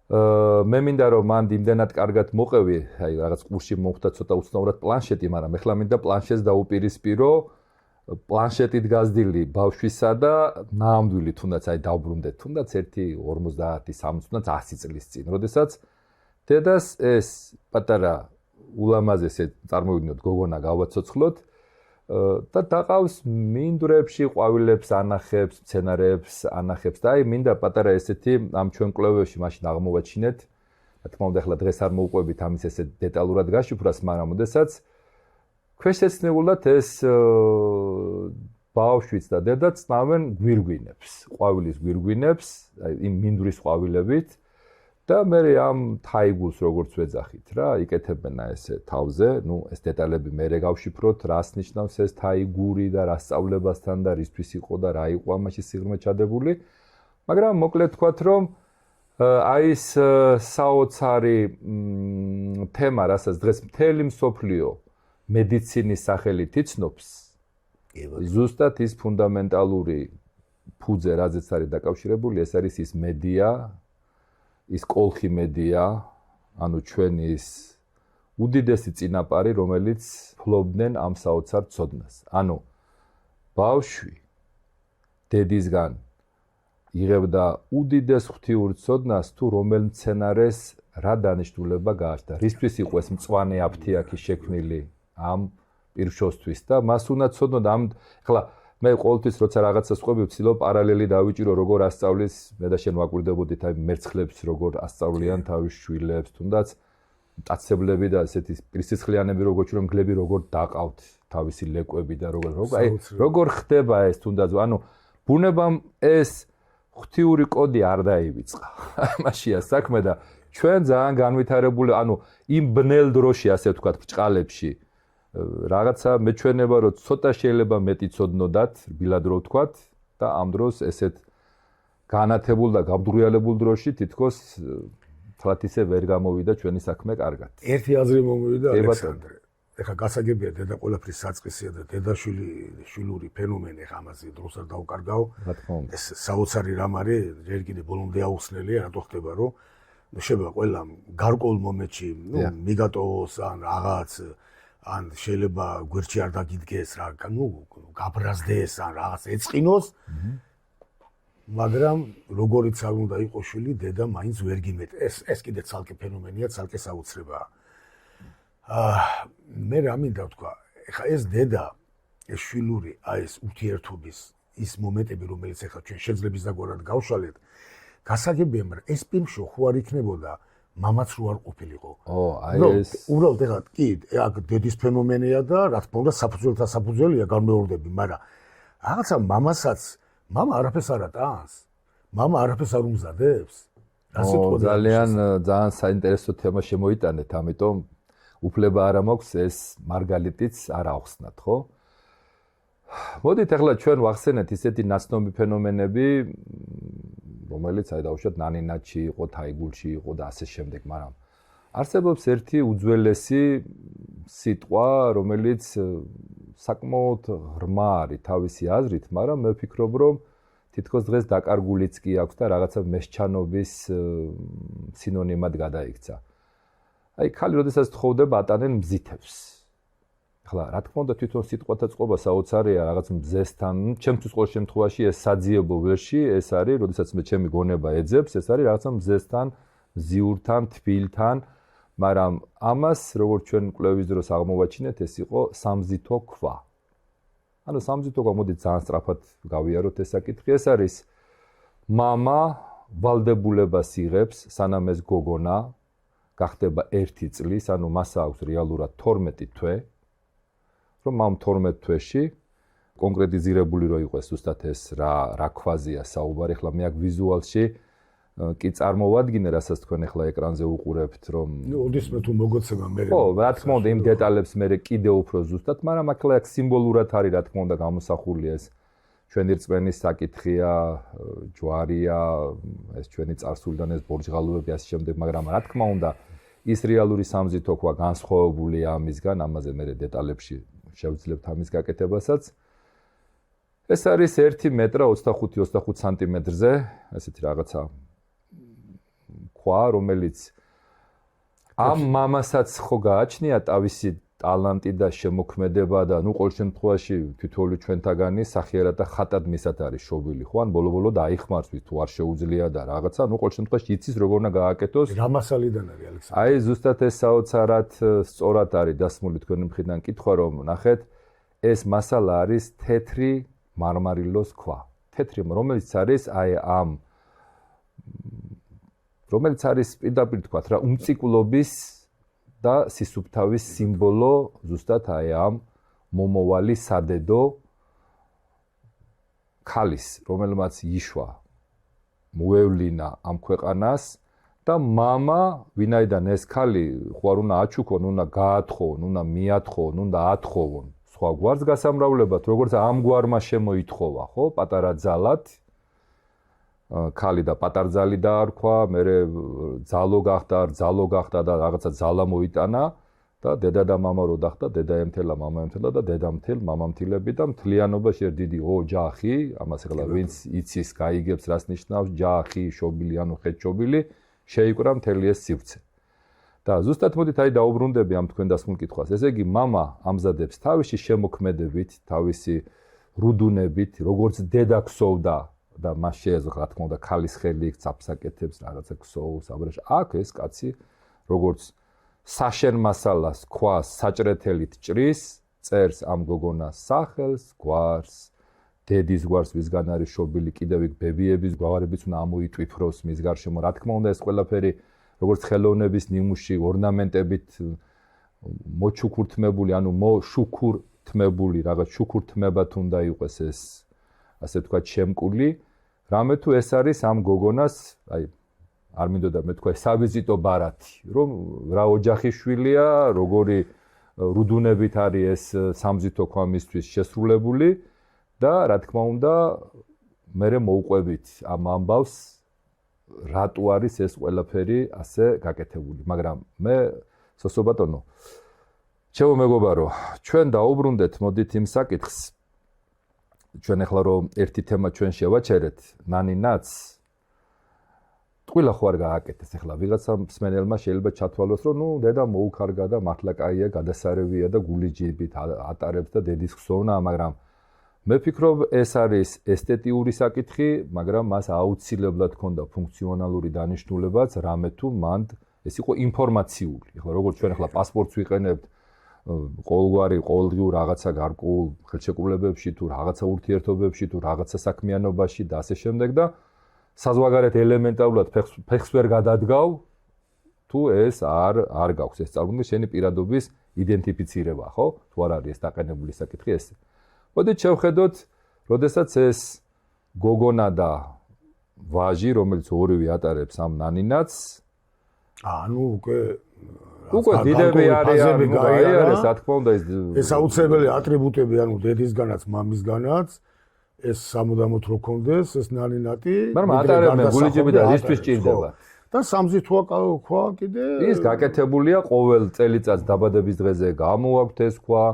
Speaker 2: მე მინდა რომ მან იმდენად კარგად მოყევი, აი რაღაც კურსში მოხდა ცოტა უცნაურად პლანშეტი, მაგრამ ეხლა მინდა პლანშეტს დაუპირისპირო პლანშეტით გაზრდილი ბავშვისა და ნამდვილი თუნდაც აი დავბრუნდეთ, თუნდაც 1 50 60 თუნდაც 100 წლის წინ, როდესაც დედას ეს პატარა ულამაზესი წარმოვიდგინოთ გოგონა გავაცოცხლოთ და დაყავს მინდვრებში, ყვავილებს ანახებს, მცენარეებს ანახებს და აი მინდა პატარა ესეთი ამ ჩვენ კვლევებში მაშინ აღმოვაჩინეთ. რა თქმა უნდა, ახლა დღეს არ მოუყვებით ამის ესე დეტალურად გაშიფრას, მაგრამ ოდესაც ქვეშეცნებულად ეს ბავშვიც და დედა წნავენ გვირგვინებს, ყვავილის გვირგვინებს, აი იმ მინდვრის ყვავილებით და მე ამ თაიგულს როგორც ვეძახით რა, იკეთებენ ესე თავზე, ნუ ეს დეტალები მე გავშიფროთ, რას ნიშნავს ეს თაიგური და რა სწავლებასთან და რისთვის იყო და რა იყო ამაში სიღრმე ჩადებული. მაგრამ მოკლედ თქვათ, რომ აი ეს საოცარი თემა, რასაც დღეს მთელი მსოფლიო მედიცინის სახელით იცნობს, ზუსტად ის ფუნდამენტალური ფუძე, რაზეც არის დაკავშირებული, ეს არის ის მედია, ის კოლხი მედია, ანუ ჩვენი ის უდიდესი წინაპარი, რომელიც ფლობდნენ ამ საოცარ ცოდნას. ანუ ბავშვი დედისგან იღებდა უდიდეს ღვთიურ ცოდნას თუ რომელ მცენარეს რა დანიშნულება გააჩნდა. რისთვის იყო ეს მწვანე აფთიაქი შექმნილი ამ პირშოსთვის და მას უნდა ცოდნოდა ამ ახლა მე ყოველთვის როცა რაღაცას ყვები ვცდილობ პარალელი დავიჭირო როგორ ასწავლის მე და შენ ვაკვირდებოდით აი მერცხლებს როგორ ასწავლიან თავის შვილებს თუნდაც მტაცებლები და ესეთი პირსიცხვიანები როგორ ჩვენ გლები როგორ დაყავთ თავისი ლეკვები და როგორ ხდება ეს თუნდაც ანუ ბუნებამ ეს ღვთიური კოდი არ დაივიწყა მაშია საქმე და ჩვენ ძალიან განვითარებული ანუ იმ ბნელ დროში ასე ვთქვათ ბრჭყალებში რაღაცა მეჩვენება რომ ცოტა შეიძლება მეტი ცოდნოდათ რბილად რო ვთქვათ და ამ დროს ესეთ განათებულ და გაბდურიალებულ დროში თითქოს თლათ ისე ვერ გამოვიდა ჩვენი საქმე კარგად.
Speaker 3: ერთი აზრი მომივიდა ალექსანდრე. ეხლა გასაგებია დედა ყველაფრის საწყისია და დედაშვილური ფენომენი ეხლა ამაზე დროს არ დავკარგავ.
Speaker 2: რა თქმა უნდა.
Speaker 3: ეს საოცარი რამ არის, ჯერ კიდე ბოლომდე აუხსნელია, რატო ხდება, რომ შეიძლება ყველა გარკვეულ მომენტში, მიგატოვოს ან რაღაც ან შეიძლება გვერდში არ დაგიდგეს რა, გაბრაზდეს ან რაღაც ეწყინოს. მაგრამ როგორიც არ უნდა იყოს შვილი, დედა მაინც ვერ გიმეტეს. ეს კიდე ცალკე ფენომენია, ცალკე საოცრებაა. მე რა მინდა ვთქვა, ეხლა ეს დედა, ეს შვილური, ეს ურთიერთობის ის მომენტები, რომელიც ეხლა ჩვენ შეძლებს დაგვარად გავშალეთ, გასაგებია, მაგრამ ეს პირში ხო არ იქნებოდა მამაც რო არ ყოფილიყო. ეს უბრალოდ ეხლა კი, აქ დედის ფენომენია და რა თქმა უნდა საფუძველთა საფუძველია განმეორდები, მაგრამ რაღაცა მამასაც მამა არაფერს არ ატანს. მამა არაფერს არ უმზადებს.
Speaker 2: ძალიან საინტერესო თემა შემოიტანეთ, ამიტომ უფლება არ მაქვს ეს მარგალიტიც არ ახსნათ, ხო? მოდით ახლა ჩვენ ვახსენეთ ისეთი ნაცნობი ფენომენები, რომელიც აი დავუშვათ ნანინაჩი იყო, თაიგულში იყო და ასე შემდეგ, მაგრამ არსებობს ერთი უძველესი სიტყვა, რომელიც საკმაოდ ღრმა არის თავისი აზრით, მაგრამ მე ვფიქრობ, რომ თითქოს დღეს დაკარგულიც კი აქვს და რაღაცა მესჩანობის სინონიმად გადაიქცა. აი, ხალი როდესაც თხოვდება ატანენ მზითებს. ახლა, რა თქმა უნდა, თვითონ სიტყვათა წყობა საოცარია რაღაც მზესთან, ჩემთვის ყოველ შემთხვევაში ეს საძიებო ვერში, ეს არის, როდესაც მე ჩემი გონება ეძებს, ეს არის რაღაცა მზესთან, მზიურთან, თბილთან, მაგრამ ამას, როგორც ჩვენ კვლევის დროს აღმოვაჩინეთ, ეს იყო სამზითო ქვა. ანუ სამზითო ქვა, მოდით ძალიან სწრაფად გავიაროთ ეს საკითხი, ეს არის მამა ვალდებულებას იღებს, სანამ ეს გოგონა გახდება 1 წლის, ანუ მას აქვს რეალურად 12 თვე, რომ ამ 12 თვეში კონკრეტიზირებული რო იყოს ზუსტად ეს რა ქვაზეა საუბარი, ახლა მე აქ ვიზუალში კი წარმოვადგინე, რასაც თქვენ ახლა ეკრანზე უყურებთ, რომ
Speaker 3: ოდესმე თუ მოგოცება მე.
Speaker 2: ხო, რა თქმა უნდა, იმ დეტალებს მე კიდე უფრო ზუსტად, მაგრამ აქ სიმბოლურად არის, რა თქმა უნდა, გამოსახული ეს ჩვენი რწმენის საკითხია, ჯვარია, ეს ჩვენი წარსულიდან ეს ბორჯღალუები ასე შემდეგ, მაგრამ რა თქმა უნდა, ის რეალური სამზითო ქვა განსხვავებულია ამისგან, ამაზე მე დეტალებში შევძლებთ ამის გაკეთებასაც. ეს არის 1 მეტრა 25-25 სანტიმეტრზე, ესეთი რაღაცა ქვა, რომელიც ამ მამასაც ხო გააჩნია თავისი ტალანტი და შემოქმედება და ნუ ყოველ შემთხვევაში თითოეული ჩვენთაგანი სახიერად და ხატად მისად არის შობილი, ხო? ან ბოლო-ბოლო დაიხმარს ვის თუ არ შეუძლია და რაღაცა, ნუ ყოველ შემთხვევაში იცის როგორ უნდა გააკეთოს.
Speaker 3: რა მასალიდან არის ალექსანდრე?
Speaker 2: აი ზუსტად ეს საოცარად სწორად არის დასმული თქვენი მხრიდან კითხვა, რომ ნახეთ, ეს მასალა არის თეთრი მარმარილოს ქვა. თეთრი, რომელიც არის აი ამ რომელიც არის პირდაპირ თქვათ რა, უმწიკლობის და სისუფთავის სიმბოლო ზუსტად აი ამ მომავალი სადედო ქალის, რომელმაც იშვა მოევლინა ამ ქვეყანას და მამა, ვინაიდან ეს ქალი ხო არ უნდა აჩუქონ, უნდა გაათხოვონ, უნდა მიათხოვონ, უნდა ათხოვონ სხვა გვარს გასამრავლებად, როგორც ამ გვარმა შემოითხოვა, ხო, პატარა ძალად ქალი და პატარძალი დაარქვა, მერე ძალო გახდა და რაღაცა ძალა მოიტანა და დედა და მამა რო დახტა, დედა ემთელა, მამა ემთელა და დედამთელ, მამამთილები და მთლიანობაში ერთ დიდი ოჯახი, ამას ახლა ვინც იცის, გაიგებს რას ნიშნავს ჯახი, შობილი, ანუ ხეთშობილი, შეიკვრა მთელი ეს სივრცე. და ზუსტად მოდით აი დაუბრუნდები ამ თქვენ დასმულ კითხვას. ესე იგი, მამა ამზადებს თავისი შემოქმედებით, თავისი რუდუნებით, როგორც დედა ქსოვდა და მას შეეძლო, რა თქმა უნდა, ქალის ხელი იქ წაფსაკეთებს, რაღაცა ქსოვს, აბრეშ. აქ ეს კაცი როგორც საშენ მასალას, ქვას, საჭრეთელით ჭრის, წერს ამ გოგონას სახელს, გვარს, დედის გვარს, ვისგან არის შობილი, კიდევ იქ ბებიების გვარებიც უნდა ამოიტვიფროს მის გარშემო. რა თქმა უნდა, ეს ყველაფერი როგორც ხელოვნების ნიმუში, ორნამენტებით მოჩუქურთმებული, ანუ მოშუქურთმებული, რაღაც შუქურთმებად უნდა იყოს ეს ასე თქვა შემკული, რამე თუ ეს არის ამ გოგონას, აი არ მინდოდა მე თქვა სავიზიტო ბარათი, რომ რა ოჯახის შვილია, როგორი რუდუნებით არის ეს სამზითო ქვა მისთვის შესრულებული და რა თქმა უნდა მე მოვყვებით ამ ამბავს რატო არის ეს ყველაფერი ასე გაკეთებული, მაგრამ მე სოსო ბატონო ჩემო მეგობარო, ჩვენ დაუბრუნდეთ, მოდით იმ საკითხს. ჩვენ ახლა რომ ერთი თემა ჩვენ შევაჩერეთ, ნანინაც ტყუილა ხო არ გააკეთეს ახლა ვიღაცა მსმენელმა შეიძლება ჩათვალოს რომ ნუ დედა მოუქარგა და მართლა კაია გადასარევია და გულიჯიბით ატარებს და დედის ხსოვნა, მაგრამ მე ვფიქრობ ეს არის ესთეტიური საკითხი, მაგრამ მას აუცილებლად ჰქონდა ფუნქციონალური დანიშნულებაც, რამე თუ მანდ ეს იყო ინფორმაციული. ახლა როგორც ჩვენ ახლა პასპორტს ვიყენებთ ყოველგვარი რაღაცა გარკვეულ ხელშეკრულებებში თუ რაღაცა ურთიერთობებში თუ რაღაცა საქმიანობაში და ასე შემდეგ და საზღვარგარეთ ელემენტარულად ფეხს ვერ გადადგავ თუ ეს არ გაქვს ეს წარმოქმნის შენი პირადობის იდენტიფიცირება, ხო? თუ არ არის ეს დაყენებული საკითხი ეს. მოდით შევხედოთ, როდესაც ეს გოგონა და ვაჟი, რომელიც ორივე ატარებს ამ ნანინაც,
Speaker 3: ანუ
Speaker 2: უკვე დიდები არის, რა თქმა უნდა
Speaker 3: ეს აუცილებელი ატრიბუტები, ანუ დედისგანაც, მამისგანაც ეს სამუდამოდ რო კონდეს ეს ნანინატი
Speaker 2: მაგრამ ატარებენ გულიჯები და რისთვის ჭირდება
Speaker 3: და სამზითოა ქვა კიდე
Speaker 2: ის გაკეთებულია ყოველ წელიწადს დაბადების დღეზე გამოაქვთ ეს ქვა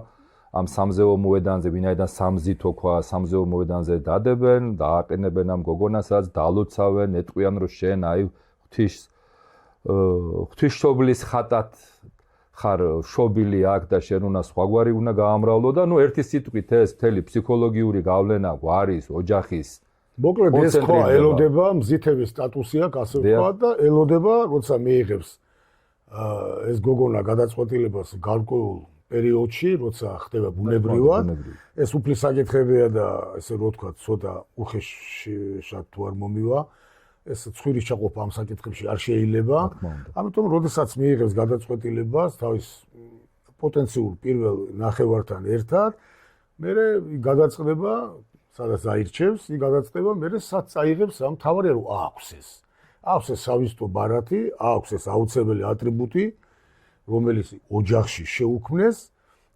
Speaker 2: ამ სამზეო მოედანზე ვინაიდან სამზითო ქვა სამზეო მოედანზე დადებენ დააყენებენ ამ გოგონასაც დალოცავენ ეტყვიან რომ შენ აი ღვთისმშობლის ხატად ხარ შობილი აქ და შენ უნდა სხვაგვარი უნდა გაამრავლო და ნუ ერთი სიტყვით ეს მთელი ფსიქოლოგიური გავლენა გვარის ოჯახის
Speaker 3: მოკლედ ეს ხო ელოდება მზითების სტატუსი აქვს ასე ვთქვა და ელოდება როცა მიიღებს ეს გოგონა გადაწყვეტილებას გარკვეულ პერიოდში როცა ხდება ბუნებრივად ეს უფლის საკითხებია და ესე რო ვთქვა ცოტა უხეშად თუ არ მომივა ეს ცხვირის ჩაყოფა ამ საკითხებში არ შეიძლება. ამიტომ, როდესაც მიიღებს გადაწყვეტილებას თავის პოტენციურ პირველ ნახევართან ერთად, მერე გადაწყდება, სადაც აირჩევს, ის გადაწყდება, მერე სად წაიღებს ამ თავარია რომ აქვს ეს. აქვს ეს სავისტო ბარათი, აქვს ეს აუცილებელი ატრიბუტი, რომელიც ოჯახში შეუქმნეს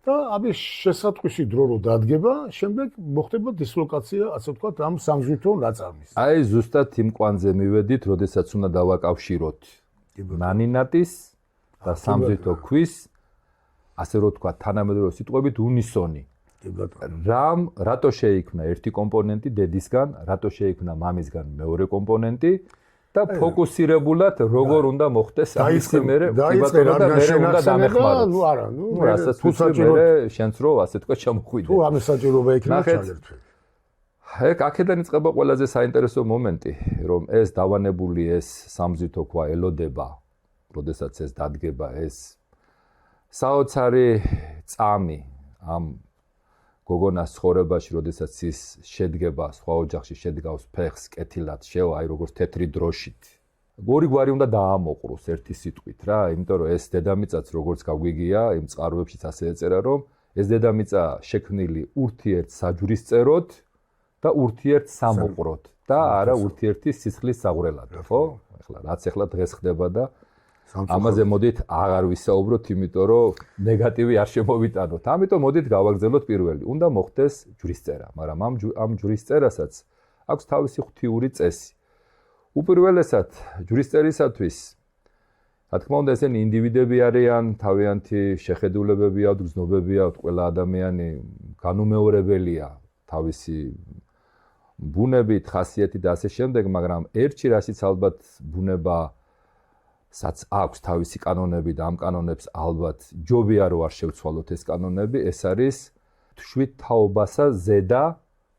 Speaker 3: და ამის შესატყვისი დრო რო დადგება, შემდეგ მოხდება დისლოკაცია, ასე ვთქვათ, ამ სამზვითო ნაწარმის.
Speaker 2: აი ზუსტად იმ კვანზე მივედით, როდესაც უნდა დავაკავშიროთ ნანინატის და სამზვითო ქვის, ასე რო ვთქვათ, თანამედროვე სიტყვებით უნისონი. რატო შეიქმნა ერთი კომპონენტი დედისგან, რატო შეიქმნა მამისგან მეორე კომპონენტი და ფოკუსირებულად როგორ უნდა მოხდეს ამისი მერე კიბატონო და მერე უნდა დამეხმაროთ.
Speaker 3: ნუ არა, ნუ
Speaker 2: რასაც უცებ შენც რო ასე თქვა ჩამოხვიდე.
Speaker 3: თუ ამის საჭიროება იქნება ჩაგერთვე.
Speaker 2: ეგ აქედან იწყება ყველაზე საინტერესო მომენტი, რომ ეს დავანებული ეს სამზვითო ქვა ელოდება, როდესაც ეს დადგება ეს საოცარი წამი ამ გოგონას ცხოვრებაში, როდესაც ის შედგება სხვა ოჯახში, შედგავს ფეხს, კეთილად, შევა, აი როგორც თეთრი დროშით. ორი გვარი უნდა დაამოყროს ერთი სიტყვით რა, იმიტომ რომ ეს დედამიწაც როგორც გაგვიგია, იმ წყაროებშიც ასე ეწერა, რომ ეს დედამიწა შექმნილი ურთიერთ საჯვრისწეროდ და ურთიერთ სამოყროდ და არა ურთიერთი სისხლის საყრელად, ხო? ახლა რაც ახლა დღეს ხდება და ამაზე მოდით აღარ ვისაუბროთ, იმიტომ რომ ნეგატივი არ შემოვიტანოთ. ამიტომ მოდით გავაგრძელოთ პირველი. უნდა მოხდეს ჯვრისწერა, მაგრამ ამ ჯვრისწერასაც აქვს თავისი ღვთიური წესი. უპირველესად ჯვრისწერისათვის, რა თქმა უნდა, ესენი ინდივიდები არიან, თავიანთი შეხედულებები აქვთ, გზნობები აქვთ, ყველა ადამიანი განუმეორებელია თავისი ბუნებით, ხასიათით და ასე შემდეგ, მაგრამ ერთში რასიც ალბათ ბუნება საც აქვს თავისი კანონები და ამ კანონებს ალბათ ჯობია რომ არ შევცვალოთ ეს კანონები, ეს არის თვით თაობასა ზედა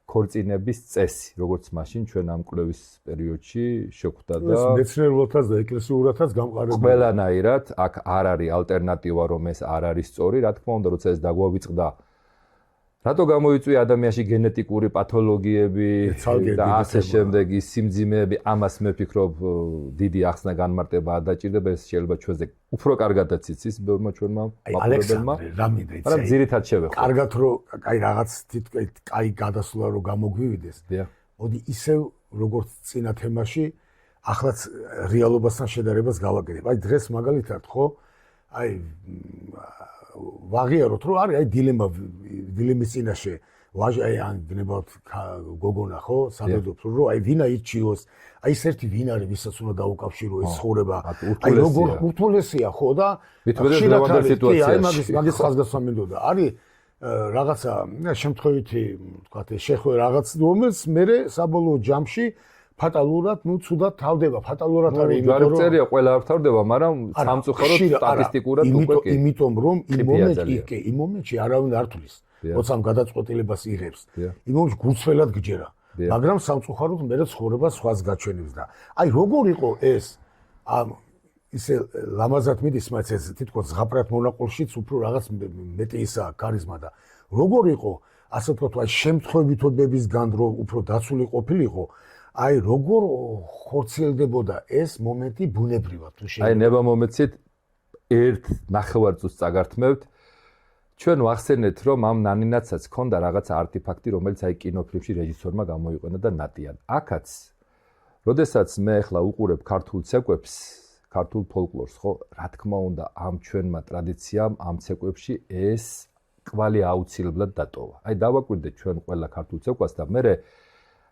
Speaker 2: ქორწინების წესი, როგორც მაშინ ჩვენ ამ კვლევის პერიოდში შეხვდა და
Speaker 3: ეს მეცნიერულადაც და ეკლესიურადაც გამყარებული.
Speaker 2: ყველანაირად აქ არ არის ალტერნატივა, რომ ეს არ არის სწორი, რა თქმა უნდა, როცა ეს დაგვავიწყდა რატო გამოიწვია ადამიანში გენეტიკური პათოლოგიები და ასე შემდეგ ის სიმძიმეები, ამას მე ვფიქრობ დიდი ახსნა განმარტება არ დაჭირდება, ეს შეიძლება ჩვენზე უფრო კარგადაც იცის ბევრმა ჩვენმა მაყურებელმა. მაგრამ ძირითად შევეხო.
Speaker 3: კარგად რომ აი რაღაც კაი გადასვლა რომ გამოგვივიდეს. მოდი ისევ როგორც წინა თემაში ახლაც რეალობასთან შედარებას გავაკეთებ. აი დღეს მაგალითად ხო აი ვაღიაროთ რომ არის აი დილემის წინაშე ვაჟი ან გნებავთ გოგონა ხო სადედოფლო რომ აი ვინა ირჩიოს აი ეს ერთი ვინ არის ვისაც უნდა დაუკავშირო ეს ცხოვრება აი როგორ ურთულესია ხო და
Speaker 2: ხშირად სიტუაციაში
Speaker 3: აი მაგის ხაზგასმა მინდოდა არის რაღაცა შემთხვევითი ვთქვათ შეხვედრა რაღაც რომელს მე საბოლოო ჯამში ფატალურად ცუდად თავდება ფატალურად არის
Speaker 2: იმიტომ რომ წერია ყველა არ თავდება მაგრამ სამწუხაროდ სტატისტიკურად უკვე კი
Speaker 3: იმიტომ რომ იმ მომენტში არავინ არ თulis როცა გადაწყვეტილებას იღებს იმ მომენტში გულწრფელად გჯერა მაგრამ სამწუხაროდ მე ცხოვრება სხვას გაჩვენებს და აი როგორ იყო ეს ისე ლამაზად მიდის მაინც ეს თითქოს ზღაპრად მონაყოლშიც უფრო რაღაც მეტი ისა ქარიზმა და როგორ იყო ასე ვთქვათ აი შემთხვევითობებისგან რომ უფრო დაცული ყოფილიყო აი როგორ ხორციელდებოდა ეს მომენტი ბუნებრივად თუ შეიძლება
Speaker 2: აი ნება მომენტით ერთ ნახევარწუთს წაგართმევთ ჩვენ ვახსენეთ რომ ამ ნანინაცაც ქონდა რაღაცა არტეფაქტი რომელიც აი კინოფილმში რეჟისორმა გამოიყენა და ნატიან აქაც როდესაც მე ახლა უყურებ ქართულ ცეკვებს ქართულ ფოლკლორს ხო რა თქმა უნდა ამ ჩვენმა ტრადიციამ ამ ცეკვებში ეს კვალი აუცილებლად დატოვა აი დავაკვირდეთ ჩვენ ყველა ქართულ ცეკვას და მე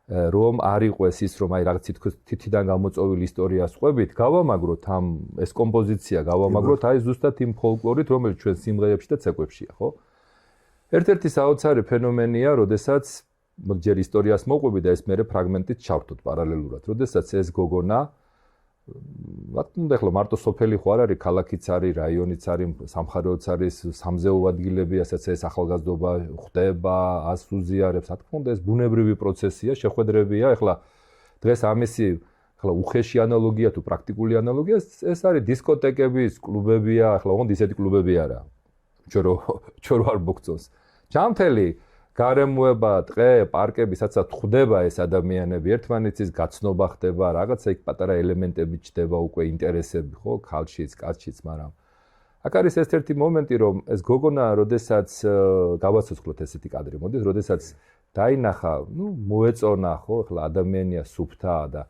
Speaker 2: რომ არ იყოს ის რომ აი რაღაც თითიდან გამოწოვილი ისტორიას ყვებით გავამაგროთ ამ ეს კომპოზიცია გავამაგროთ აი ზუსტად იმ ფოლკლორით რომელიც ჩვენ სიმღერებში და ცეკვებშია ხო ერთ-ერთი საოცარი ფენომენია როდესაც ჯერ ისტორიას მოყვები და ეს მერე ფრაგმენტით ჩავთოთ პარალელურად როდესაც ეს გოგონა რა თქმა უნდა ახლა მარტო სოფელი ხო არ არის ქალაქიც არის რაიონიც არის სამხარეოც არის სამზეო ადგილები ასაც ეს ახალგაზრდობა ხდება ასუზიარებს რა თქმა უნდა ეს ბუნებრივი პროცესია შეხვედრებია ახლა დღეს ამისი ახლა უხეში ანალოგია თუ პრაქტიკული ანალოგია ეს არის დისკოტეკების კლუბებია ახლა ოღონდ ისეთი კლუბები არა ჩვენ არ მოგწონს ჯამთელი გარემოება ტყე პარკები სადაც ხდება ეს ადამიანები ერთმანეთის გაცნობა ხდება რაღაცა იქ პატარა ელემენტები ჩდება უკვე ინტერესები ხო ქალშიც კაცშიც მაგრამ აქ არის ერთ-ერთი მომენტი რომ ეს გოგონა როდესაც გავაცოცხლოთ ესეთი კადრი მოდის როდესაც დაინახა მოეწონა ხო ახლა ადამიანია სუფთაა და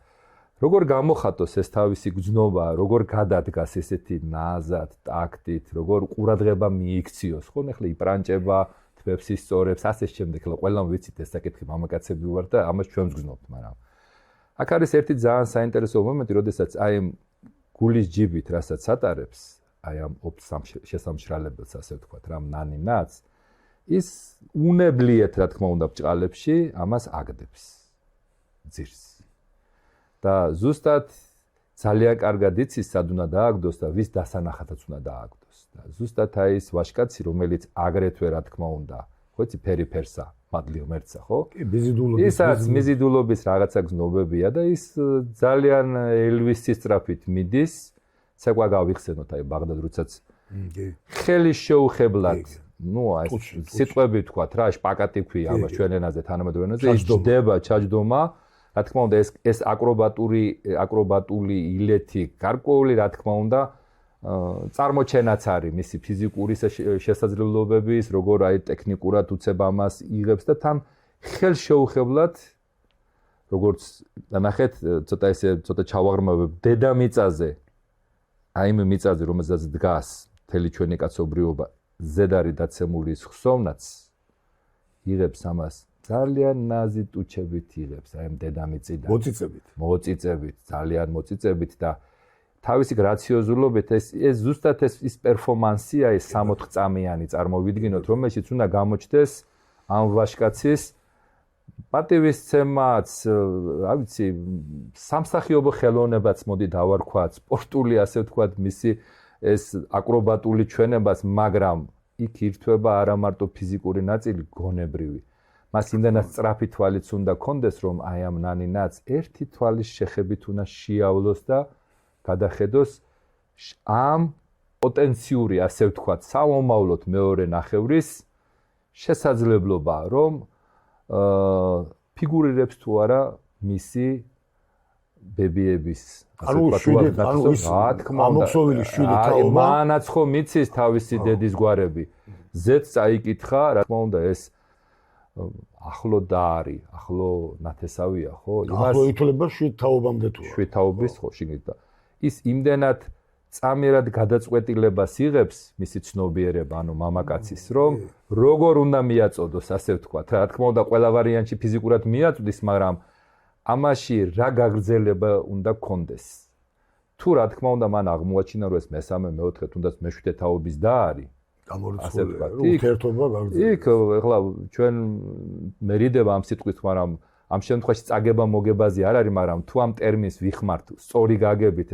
Speaker 2: როგორ გამოხატოს ეს თავისი გრძნობა როგორ გადადგას ესეთი ნაზად ტაქტით როგორ ყურადღება მიიქციოს ხო ახლა იპრანჭება თვებს ისწორებს ასე შემდეგ ხლა ყველამ ვიცით ეს საკითხი მამაკაცები ვარ და ამას ჩვენს გზნობთ მაგრამ აქ არის ერთი ძალიან საინტერესო მომენტი როდესაც აი გულის ჯიბით რასაც ატარებს აი ამ შესამშრალებელს ასე ვთქვათ რამ ნანინაც ის უნებლიეთ რა თქმა უნდა ბჭყალებში ამას აგდებს ძირს და ზუსტად ძალიან კარგად იცის სად უნდა დააგდოს და ვის დასანახადაც უნდა დააგდოს და ზუსტად აი ეს ვაჟკაცი რომელიც აგრეთვე რა თქმა უნდა ხო იცი ფერიფერსა მადლიო მერცა ხო ისაც მიზიდულობის რაღაცა გზნობებია და ის ძალიან ელვისის სწრაფით მიდის ცეკვა გავიხსენოთ აი ბაღდად როდესაც ხელი შეუხებლად აი სიტყვები თქვათ რა შპაკატი ქვია ამას ჩვენ ენაზე თანამედროვე ენაზე ის ჯდება ჩაჯდომა რა თქმა უნდა ეს აკრობატული ილეთი გარკვეული რა თქმა უნდა წარმოჩენაც არის მისი ფიზიკური შესაძლებლობების როგორ აი ტექნიკურად უცებ ამას იღებს და თან ხელშეუხებლად როგორც ნახეთ ცოტა ესე ცოტა ჩავაღრმავებ დედამიწაზე აი იმ მიწაზე რომელზეც დგას მთელი ჩვენი კაცობრიობა ზედ არის დაცემული ის ხსოვნაც იღებს ამას ძალიან ნაზი ტუჩებით იღებს აი ამ დედამიწიდან მოწიწებით ძალიან მოწიწებით და თავისი გრაციოზულობით ეს ზუსტად ეს პერფორმანსია ეს 60 წამიანი წარმოვიდგინოთ რომელშიც უნდა გამოჩნდეს ამ ვაჟკაცის პატივისცემაც რა ვიცი სამსახიობო ხელოვნებაც მოდი დავარქვათ სპორტული ასე ვთქვათ მისი ეს აკრობატული ჩვენებაც მაგრამ იქ ირთვება არა მარტო ფიზიკური ნაწილი გონებრივი მას იმდანაც სწრაფი თვალიც უნდა კონდეს რომ აი ამ ნანინაც ერთი თვალის შეხებით უნდა შეავლოს და გადახედოს ამ პოტენციური ასე ვთქვათ სამომავლოდ მეორე ნახევრის შესაძლებლობა რომ ფიგურირებს თუ არა მისი ბებიების ასე ვთქვათ რა თქმა უნდა აი მანაც ხო მიცის თავისი დედის გვარები ზეც წაიკითხა რა თქმა უნდა ეს ახლო და არის ახლო ნათესავია ხო
Speaker 3: იმას ახლო ითვლება 7 თაობამდე თუ
Speaker 2: 7 თაობის ხო შიგნით და ის იმდენად წამიერად გადაწყვეტილებას იღებს მისი ცნობიერება, ანუ მამაკაცის, რომ როგორ უნდა მიაწოდოს, ასე ვთქვათ. რა თქმა უნდა, ყველა ვარიანტში ფიზიკურად მიაწვდის, მაგრამ ამაში რა გაგრძელება უნდა გქონდეს. თუ რა თქმა უნდა, მან აღმოაჩინა, რომ ეს მესამე, მეოთხე, თუნდაც მეშვიდე თაობის და არის.
Speaker 3: გამორიცხულია, რომ ურთიერთობა გაგრძელდება.
Speaker 2: იქ ეხლა ჩვენ მერიდება ამ სიტყვით, მაგრამ ამ შემთხვევაში წაგება მოგებაზე არ არის, მაგრამ თუ ამ ტერმინს ვიხმართ, სწორი გაგებით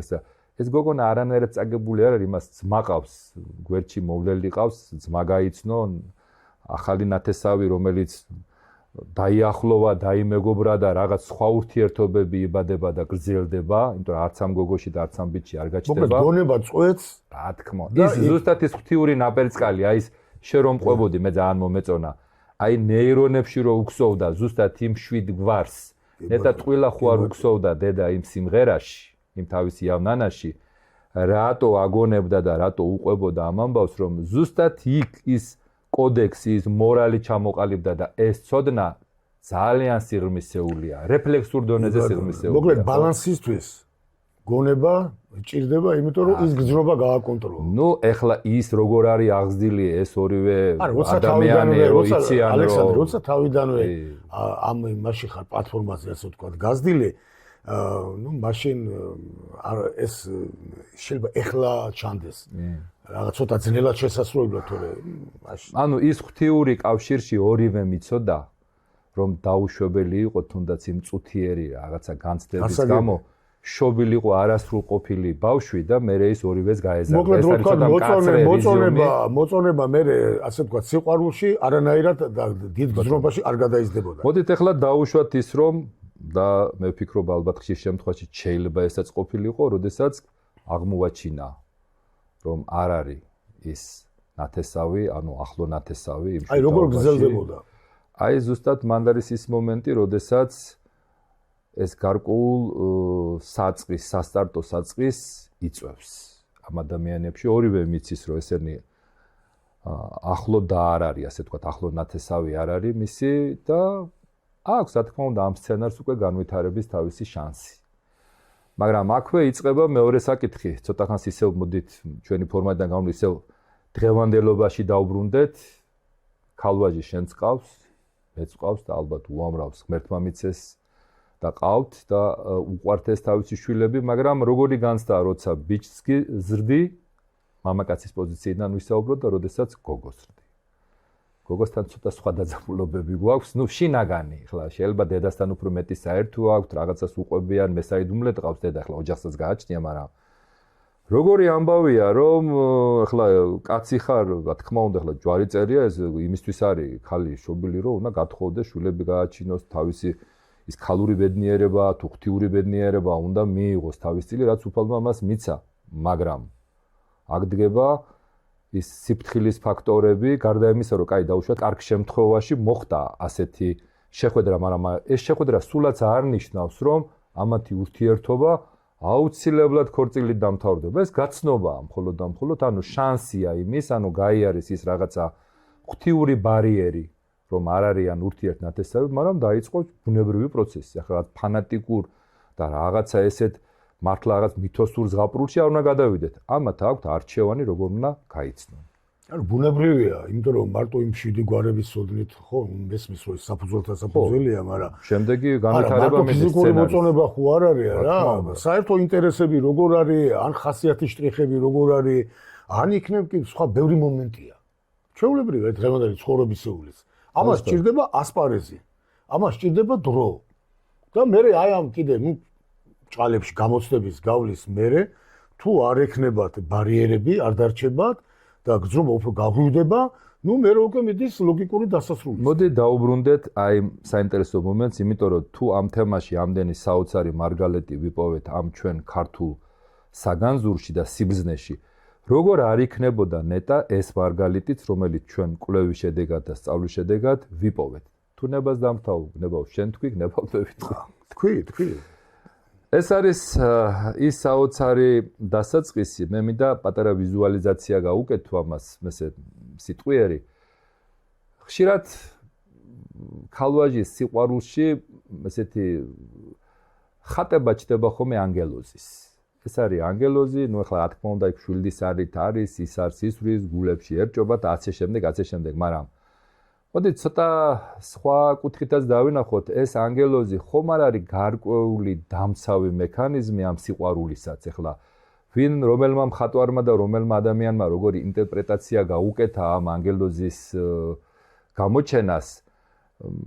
Speaker 2: ეს გოგონა არანაირად წაგებული არ არის, იმას ძმა ყავს, გვერდში მოვლელი ყავს, ძმა გაიცნო, ახალი ნათესავი, რომელიც დაიახლოვა, დაიმეგობრა და რაღაც სხვა ურთიერთობები იბადება და გრძელდება, იმიტომ რომ არც ამ გოგოში და არც ამ ბიჭში არ გაჩნდება.
Speaker 3: მოკლედ გონება წვეთს,
Speaker 2: რა თქმა უნდა. ის ზუსტად ის ღვთიური ნაპერწკალი, აი ეს შენ რომ ყვებოდი, მე ძალიან მომეწონა. აი ნეირონებში რო უქსოვდა ზუსტად იმ 7 გვარს. ნეტა ტყვილა ხო არ უქსოვდა დედა იმ სიმღერაში, იმ თავისი იავნანაში, რატო აგონებდა და რატო უყვებოდა ამ ამბავს, რომ ზუსტად იქ ის კოდექსი, ის მორალი ჩამოყალიბდა და ეს ცოდნა ძალიან სიღრმისეულია, რეფლექსურ დონეზე სიღრმისეულია.
Speaker 3: მოკლედ ბალანსისთვის გონება ჭირდება, იმიტომ რომ ის გრძნობა გააკონტროლოს.
Speaker 2: ნუ ეხლა ის როგორ არის აღზრდილი ეს ორივე ადამიანი, რო იციან, რომ
Speaker 3: ალექსანდრე, როცა თავიდანვე ამ იმაში ხარ პლატფორმაზე, ასე ვთქვათ, გაზრდილი, ნუ მაშინ ეს შეიძლება ეხლა ჩანდეს. რაღაც ცოტა ძნელად შესასრულებლად თორე მაშინ.
Speaker 2: ანუ ის ღვთიური კავშირში ორივე მიცოდა, რომ დაუშვებელი იყო თუნდაც იმ წუთიერი რაღაცა განცდების გამო. შობილიყო არასრულყოფილი ბავშვი და მე ის ორივეს გაეზარდა.
Speaker 3: მოკლედ რო თქვა მოწონება მე ასე ვთქვათ სიყვარულში არანაირად დიდ გრძნობაში არ გადაიზრდებოდა.
Speaker 2: მოდით ახლა დაუშვათ ის რომ და მე ვფიქრობ ალბათ ხშირ შემთხვევაში შეიძლება ესაც ყოფილიყო, როდესაც აღმოვაჩინა რომ არ არის ის ნათესავი, ანუ ახლო ნათესავი იმ
Speaker 3: აი როგორ გრძელდებოდა.
Speaker 2: აი ზუსტად მან არის ის მომენტი, როდესაც ეს გარკვეულ საწყის, სასტარტო საწყის იწვევს ამ ადამიანებში. ორივე მიცის, რომ ესენი ახლო და არ არის, ასე ვთქვათ, ახლო ნათესავი არ არის მისი და აქვს, რა თქმა უნდა, ამ სცენარს უკვე განვითარების თავისი შანსი. მაგრამ აქვე იწყება მეორე საკითხი, ცოტა ხანს ისევ მოდით ჩვენი ფორმატიდან გამოვიდეთ, ისევ დღევანდელობაში დავბრუნდეთ. ქალვაჟი შენც ყავს, მეც ყავს და ალბათ უამრავს ღმერთმა მიცეს და ყავთ და უყვართ ეს თავისი შვილები, მაგრამ როგორი განცდა, როცა ბიჭს ზრდი, მამაკაცის პოზიციიდან ვისაუბროთ და როდესაც გოგოს ზრდი. გოგოსთან ცოტა სხვა დაძაბულობები გვაქვს, ნუ შინაგანი, ხლა შეიძლება დედასთან უფრო მეტი საერთო აქვს, რაღაცას უყვებიან, მესაიდუმლეთ ყავს დედა, ხლა ოჯახსაც გააჩნია, მაგრამ როგორი ამბავია, რომ ხლა კაცი ხარ, რა თქმა უნდა, ხლა ჯვარი წერია, ეს იმისთვის არის ხალი შობილი, რომ უნდა გათხოვდეს, შვილები გააჩინოს, თავისი ის ქალური ბედნიერება, თუ ღვთიური ბედნიერება უნდა მიიღოს თავის წილი, რაც უფალმა მას მიცა, მაგრამ აქ დგება ის სიფრთხილის ფაქტორები, გარდა იმისა, რომ კაი დაუშვათ, კარგ შემთხვევაში მოხდა ასეთი შეხვედრა, მაგრამ ეს შეხვედრა სულაც არ ნიშნავს, რომ ამათი ურთიერთობა აუცილებლად ქორწილით დამთავრდება. ეს გაცნობაა მხოლოდ და მხოლოდ, ანუ შანსია იმის, ანუ გაიარეს ის რაღაცა ღვთიური ბარიერი, რომ არ არიან ურთიერთნათესავი, მაგრამ დაიწყო ბუნებრივი პროცესი. ახლა ფანატიკურ და რაღაცა ესეთ მართლა რაღაც მითოსურ ზღაპრულში არ უნდა გადავიდეთ. ამათ აქვთ არჩევანი, როგორ უნდა გაიცნონ.
Speaker 3: ანუ ბუნებრივია, იმიტომ რომ მარტო იმ 7 გვარების სოდნით ხო, მესმის რომ საფუძველთა საფუძველია, მაგრამ
Speaker 2: შემდეგი განვითარება
Speaker 3: მიდის ფიზიკური მოწონება ხო არ არის რა. საერთო ინტერესები როგორ არის, ან ხასიათის შტრიხები როგორ არის, ან იქნებ კი სხვა ბევრი მომენტია. ჩვეულებრივია დღევანდელი ცხოვრებისეულის. ამას სჭირდება ასპარეზი. ამას სჭირდება დრო. და მე აი ამ კიდე ჭალებში გამოცდების გავლის მერე თუ არ ექნებათ ბარიერები, არ დარჩებათ და გრძნობა უფრო გაღვივდება, ნუ მე უკვე მიდის ლოგიკური დასასრულის.
Speaker 2: მოდი დაუბრუნდეთ აი საინტერესო მომენტს, იმიტომ რომ თუ ამ თემაში ამდენი საოცარი მარგალეტი ვიპოვეთ ამ ჩვენ ქართულ საგანძურში და სიბრძნეში, როგორ არ იქნებოდა ნეტა ეს მარგალიტიც, რომელიც ჩვენ კვლევის შედეგად და სწავლის შედეგად ვიპოვეთ. თუ ნებას დამთავრ, ნებავ შენ თქვი, ნებავ მე ვიტყვი.
Speaker 3: თქვი.
Speaker 2: ეს არის ის საოცარი დასაწყისი, მე მინდა პატარა ვიზუალიზაცია გავუკეთო ამას, ესე სიტყვიერი. ხშირად ქალვაჟის სიყვარულში ესეთი ხატება ჩდება ხოლმე ანგელოზის. ეს არის ანგელოზი, ნუ ახლა რა თქმა უნდა იქ შვილდისარით არის, ის არის ისვრის გულებში ერჭობა და ასე შემდეგ, მაგრამ მოდით ცოტა სხვა კუთხითაც დავინახოთ, ეს ანგელოზი ხომ არ არის გარკვეული დამცავი მექანიზმი ამ სიყვარულისაც, ახლა ვინ რომელმა მხატვარმა და რომელმა ადამიანმა როგორი ინტერპრეტაცია გაუკეთა ამ ანგელოზის გამოჩენას,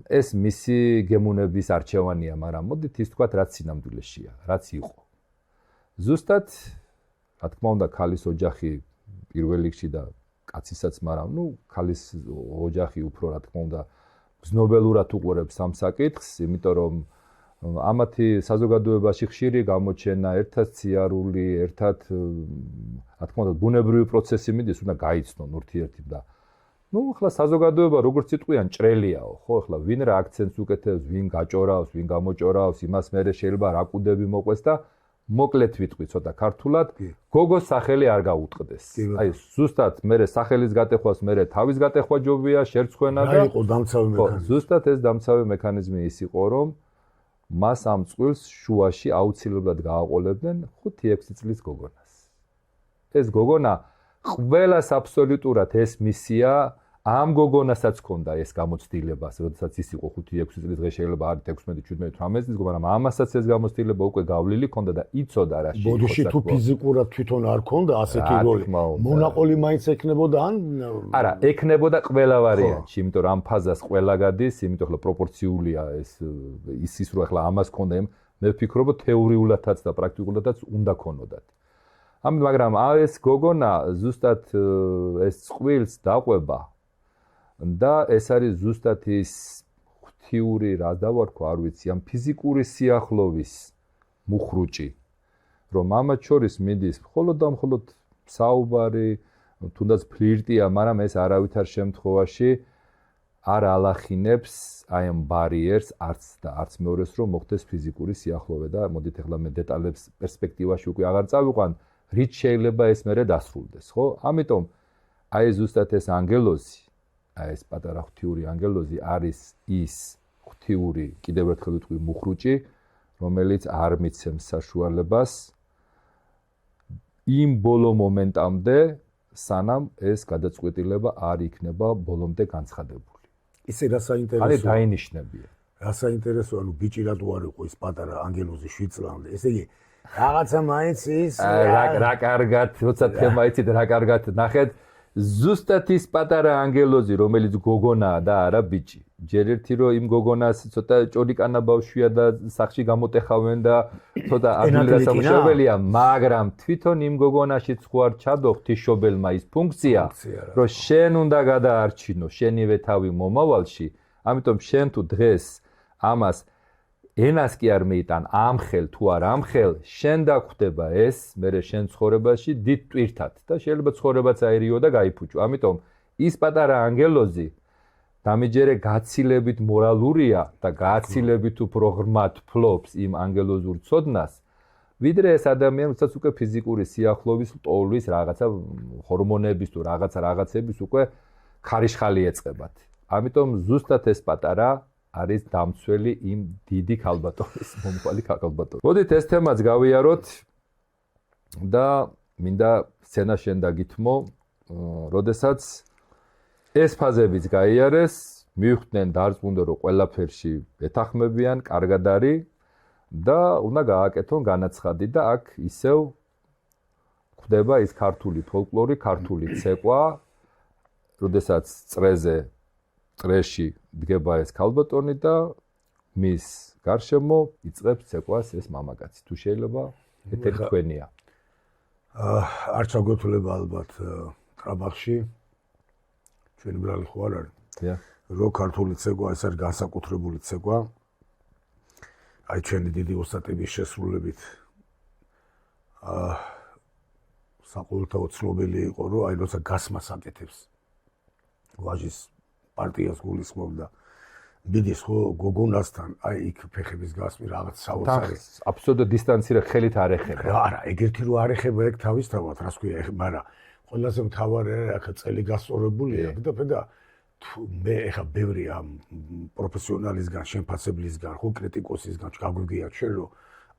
Speaker 2: ეს მისი გემოვნების არჩევანია, მაგრამ მოდით ის თქვათ რაც სინამდვილეშია, რაც იყო. ზუსტად, რა თქმა უნდა, ქალის ოჯახი პირველ რიგში და კაცისაც, მაგრამ ნუ ქალის ოჯახი უფრო რა თქმა უნდა გზნობელურად უყურებს ამ საკითხს, იმიტომ რომ ამათი საზოგადოებაში ხშირი გამოჩენა, ერთად ციარული, ერთად რა თქმა უნდა ბუნებრივი პროცესი მიდის, უნდა გაიცნონ ურთიერთი და ნუ ახლა საზოგადოება როგორც იტყვიან ჭრელიაო, ხო, ახლა ვინ რა აქცენტს უკეთებს, ვინ გაჭორავს, ვინ გამოჭორავს, იმას მერე შეიძლება რა კუდები მოყვეს და მოკლედ ვიტყვი ცოტა ქართულად, გოგოს სახელი არ გაუტყდეს. აი, ზუსტად მერე სახელის გატეხვას, მერე თავის გატეხვა ჯობია, შერცხვენა და
Speaker 3: იყო დამცავი მექანიზმი.
Speaker 2: ზუსტად ეს დამცავი მექანიზმი ის იყო, რომ მას ამ წყვილს შუაში აუცილებლად გააყოლებდნენ 5-6 წლის გოგონას. ეს გოგონა ყველას აბსოლუტურად ეს მისია ამ გოგონასაც ჰქონდა ეს გამოცდილებას, როდესაც ის იყო 5-6 წლის დღე შეიძლება არის 16-17-18 წლის, მაგრამ ამასაც ეს გამოცდილება უკვე გავლილი ჰქონდა და იცოდა რა შეიძლება.
Speaker 3: ბოდიში თუ ფიზიკურად თვითონ არ ჰქონდა ასეთი როლი, მონაყოლი მაინც ექნებოდა ან
Speaker 2: არა, ექნებოდა ყველა ვარიანტში, იმიტომ რომ ამ ფაზას ყველა გადის, იმიტომ რომ პროპორციულია ის რომ ახლა ამას ჰქონდა, მე ვფიქრობ თეორიულადაც და პრაქტიკულადაც უნდა ქონოდათ. მაგრამ ეს გოგონა ზუსტად ეს წყვილს დაყვება და ეს არის ზუსტად ის ღვთიური რა დავარქვა, არ ვიცი, ამ ფიზიკური სიახლოვის მუხრუჭი, რომ ამათ შორის მიდის მხოლოდ და მხოლოდ საუბარი, თუნდაც ფლირტია, მაგრამ ეს არავითარ შემთხვევაში არ ალახინებს აი ამ ბარიერს არც მეორეს რომ მოხდეს ფიზიკური სიახლოვე და მოდით ახლა მე დეტალებს პერსპექტივაში უკვე აღარ წავიყვან, რით შეიძლება ეს მერე დასრულდეს, ხო? ამიტომ აი ზუსტად ეს ანგელოზი, აი ეს პატარა ღვთიური ანგელოზი არის ის ღვთიური, კიდევ ერთხელ ვიტყვი, მუხრუჭი, რომელიც არ მიცემს საშუალებას იმ ბოლო მომენტამდე, სანამ ეს გადაწყვეტილება არ იქნება ბოლომდე განცხადებული.
Speaker 3: ისე რა საინტერესოა.
Speaker 2: არის დაინიშნებია.
Speaker 3: რა საინტერესოა, ანუ ბიჭი რატო არ იყო ეს პატარა ანგელოზი 7 წლამდე. ესე იგი რაღაცა მაინც ის
Speaker 2: რა კარგად, როცა თემა იცით, რა კარგად ნახეთ, ზუსტად ის პატარა ანგელოზი, რომელიც გოგონაა და არა ბიჭი. ჯერ ერთი რომ იმ გოგონას ცოტა ჭორიკანა ბავშვია და სახში გამოტეხავენ და ცოტა ადვილი დასამუშავებელია, მაგრამ თვითონ იმ გოგონაშიც ხო არ ჩადო ღვთისმშობელმა ის ფუნქცია, რომ შენ უნდა გადაარჩინო შენივე თავი მომავალში, ამიტომ შენ თუ დღეს ამას ენას კი არ მეიტან ამხელ თუ არ ამხელ, შენ დაგვხდება ეს, მერე შენ ცხოვრებაში დიდ ტვირთად და შეიძლება ცხოვრებაც აერიო და გაიფუჭო. ამიტომ ის პატარა ანგელოზი დამიჯერე გაცილებით მორალურია და გაცილებით უფრო ღრმად ფლობს იმ ანგელოზურ ცოდნას, ვიდრე ეს ადამიანი, რომელსაც უკვე ფიზიკური სიახლოვის, ტოვლის, რაღაცა ჰორმონების თუ რაღაცების უკვე ქარიშხალი ეწყებათ. ამიტომ ზუსტად ეს პატარა არის დამცველი იმ დიდი ქალბატონის, მომხმალი ქალბატონის. მოდით ეს თემაც გავიაროთ და მინდა სცენა შენ დაგითმო, როდესაც ეს ფაზებიც გაიარეს, მივხვდნენ დარწმუნდა რომ ყველაფერში ეთანხმებიან, კარგად არის და უნდა გააკეთონ განაცხადი და აქ ისევ ხდება ის ქართული ფოლკლორი, ქართული ცეკვა, როდესაც წრეში დგება ეს ქალბატონი და მის გარშემო იწყებს ცეკვას ეს მამაკაცი. თუ შეიძლება ეთერი თქვენია.
Speaker 3: არ ჩაგვეთვლება ალბათ ტრაბახში. ჩვენი ბრალი ხო არ არის? რო ქართული ცეკვა ეს არის განსაკუთრებული ცეკვა. აი ჩვენი დიდი ოსტატების შესრულებით საყოველთაო ცნობილი იყო, რომ აი როცა გასმას აკეთებს ვაჟის პარტიას გულისხმობდა მიდის ხო გოგონასთან, აი იქ ფეხების გასმი რაღაც საოცარი.
Speaker 2: აბსოლუტურად დისტანცირა ხელით არ ეხება.
Speaker 3: არა, ეგერთი რო არ ეხება ეგ თავისთავად, რას ქვია, მაგრამ ყველაზე მთავარი აქ წელი გასწორებულია და მე ეხა ბევრი ამ პროფესიონალისგან, შემფასებლისგან, ხო კრიტიკოსისგან გაგვიგია ჩვენ რომ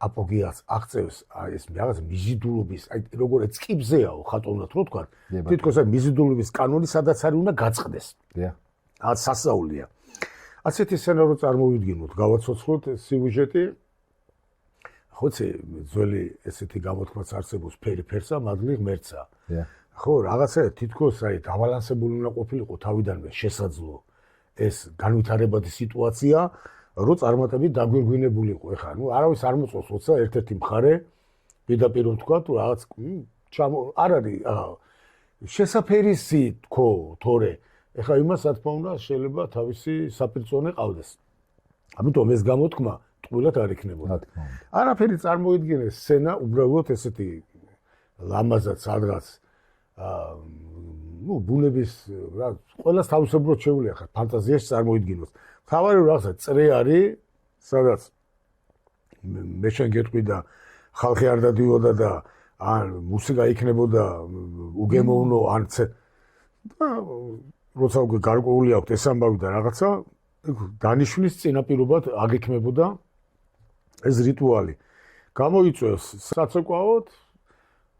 Speaker 3: აპოგეას აღწევს ეს რაღაც მიზიდულობის, აი როგორ ეწყიბზეაო ხატოვნად რო თქვა, თითქოს აი მიზიდულობის კანონი სადაც არის უნდა გაწყდეს. რაღაც სასაულია. ასეთი სცენა რო წარმოვიდგინოთ, გავაცოცხლოთ სიუჟეტი. ხოცი ძველი ესეთი გამოთქმაც არსებობს ფერი ფერსა, მადლი ღმერთსა. ხო, რაღაცა თითქოს აი დაბალანსებული უნდა ყოფილიყო თავიდანვე შესაძლო ეს განვითარებადი სიტუაცია, რო წარმატებით დაგვირგვინებულიყო. ეხლა ნუ არავის არ მოწონს, როცა ერთ-ერთი მხარე პირდაპირ თქვა თუ რაღაც არ არის შესაფერისი თქო, თორე ეხლა იმას რა თქმა უნდა შეიძლება თავისი საპირწონე ყავდეს. ამიტომ ეს გამოთქმა ტყუილად არ იქნებოდა. არაფერი წარმოიდგინეს სცენა, უბრალოდ ესეთი ლამაზად სადღაც ნუ ბუნების რა ყველას თავისებურად შეუძლია ხა ფანტაზიაში წარმოიდგინოს. თავარი რაღაცა წრე არის, სადაც მე შენ გეტყვი და ხალხი არ დადიოდა და ან მუსიკა იქნებოდა უგემოვნო ან და როცა უკვე გარკვეული აქვს ეს ამბავი და რაღაცა დანიშნვის წინაპირობად აგექმებოდა ეს რიტუალი. გამოიწვევს საცეკვაოდ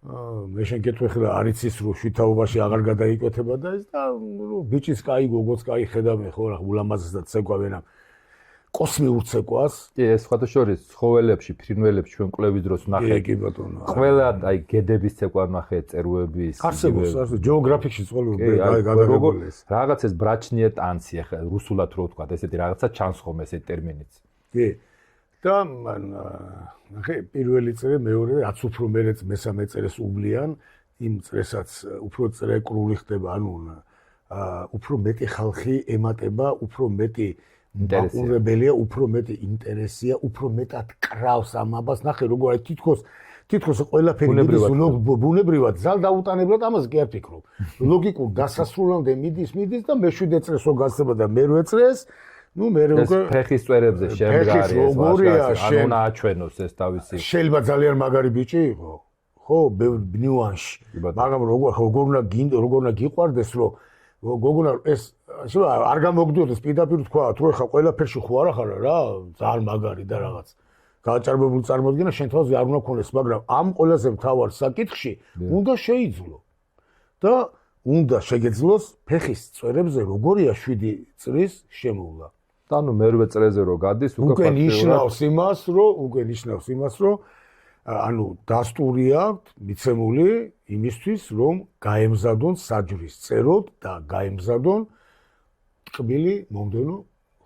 Speaker 3: მე შენ გეტყვი ხლა არ იცის რომ შვითაობაში აღარ გადაიკვეთება და ეს და ბიჭის კაი გოგოც კაი ხედავენ ხო რა ულამაზესად ცეკვავენ ამ კოსმიურ ცეკვას.
Speaker 2: კი ეს სხვათა შორის ცხოველებში, ფრინველებში ჩვენ კვლევის დროს ვნახეთ.
Speaker 3: კი ბატონო.
Speaker 2: ყველა აი გედების ცეკვა ვნახეთ, წერუების,
Speaker 3: არსებობს გეოგრაფიაში ცხოველები გადაგებული ეს.
Speaker 2: რაღაც ეს ბრაჩნიე ტანცი ახლა რუსულად რო ვთქვა, ესეთი რაღაცა ჩანს ხომ ესეთი ტერმინიც.
Speaker 3: კი. და ნახე პირველი წრე, მეორე, რაც უფრო მერეც მესამე წრეს უბლიან, იმ წრესაც უფრო წრე კრული ხდება, ანუ უფრო მეტი ხალხი ემატება, უფრო მეტი მაყურებელია, უფრო მეტი ინტერესია, უფრო მეტად კრავს ამ აბას. ნახე როგორ აი თითქოს ყველაფერი მიდის ბუნებრივად, ზალ დაუტანებლად ამას კი არ ფიქრობ. ლოგიკურ დასასრულამდე მიდის და მეშვიდე წრეს რო გასცება და მერვე წრეს ნუ მე უკვე
Speaker 2: ფეხის წვერებზე შემდგარი ეს
Speaker 3: როგორია
Speaker 2: ან უნდა აჩვენოს ეს თავისი
Speaker 3: შეიძლება ძალიან მაგარი ბიჭი იყო ხო ნიუანსი მაგრამ როგორ უნდა გიყვარდეს რომ გოგონა ეს არ გამოგდიოდეს პირდაპირ თქვა თუ ეხა ყველაფერში ხო არ ახარა რა ძალიან მაგარი და რაღაც გააჭარბებული წარმოდგენა შენ თავზე არ უნდა ქონდეს მაგრამ ამ ყველაზე მთავარ საკითხში უნდა შეიძლო და უნდა შეგეძლოს ფეხის წვერებზე როგორია 7 წრის შემოვლა
Speaker 2: ანუ მერვე წრეზე რო გადის
Speaker 3: უკვე ნიშნავს იმას რომ ანუ დასტური აქვს მიცემული იმისთვის რომ გაემზადონ საჯრის წეროთ და გაემზადონ ტკბილი მომდენო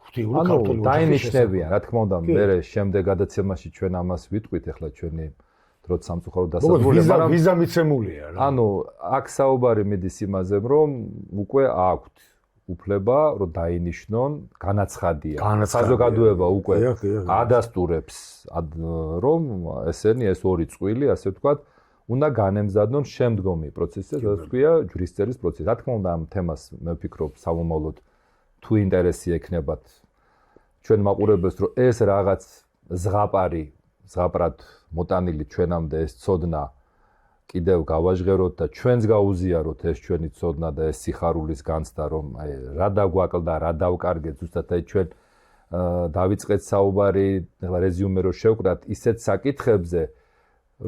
Speaker 3: ღვთიური ქართული
Speaker 2: დაინიშნებიან რა თქმა უნდა მე შემდეგ გადაცემაში ჩვენ ამას ვიტყვით ახლა ჩვენი დროც სამწუხაროდ დასასრულია
Speaker 3: მაგრამ ვიზა მიცემულია რა
Speaker 2: ანუ აქ საუბარი მიდის იმაზე რომ უკვე აქვთ უფლება რომ დაინიშნონ განაცხადია საზოგადოება უკვე ადასტურებს რომ ესენი ეს ორი წვილი ასე ვთქვათ უნდა განემზადონ შემდგომი პროცესი სადაც ქვია ჯვრისწერის პროცესი რა თქმა უნდა ამ თემას მე ვფიქრობ სამომავლოდ თუ ინტერესი ექნებათ ჩვენ მაყურებელს რომ ეს რაღაც ზღაპრად მოტანილი ჩვენამდე ეს ცოდნა კიდევ გავაჟღეროთ და ჩვენს გაუზიაროთ ეს ჩვენი ცოდნა და ეს სიხარულის განცდა რომ აი რა დაგვაკლდა რა დავკარგეთ ზუსტად აი ჩვენ დავიწყეთ საუბარი ახლა რეზიუმე რო შევკრათ ისეთ საკითხებზე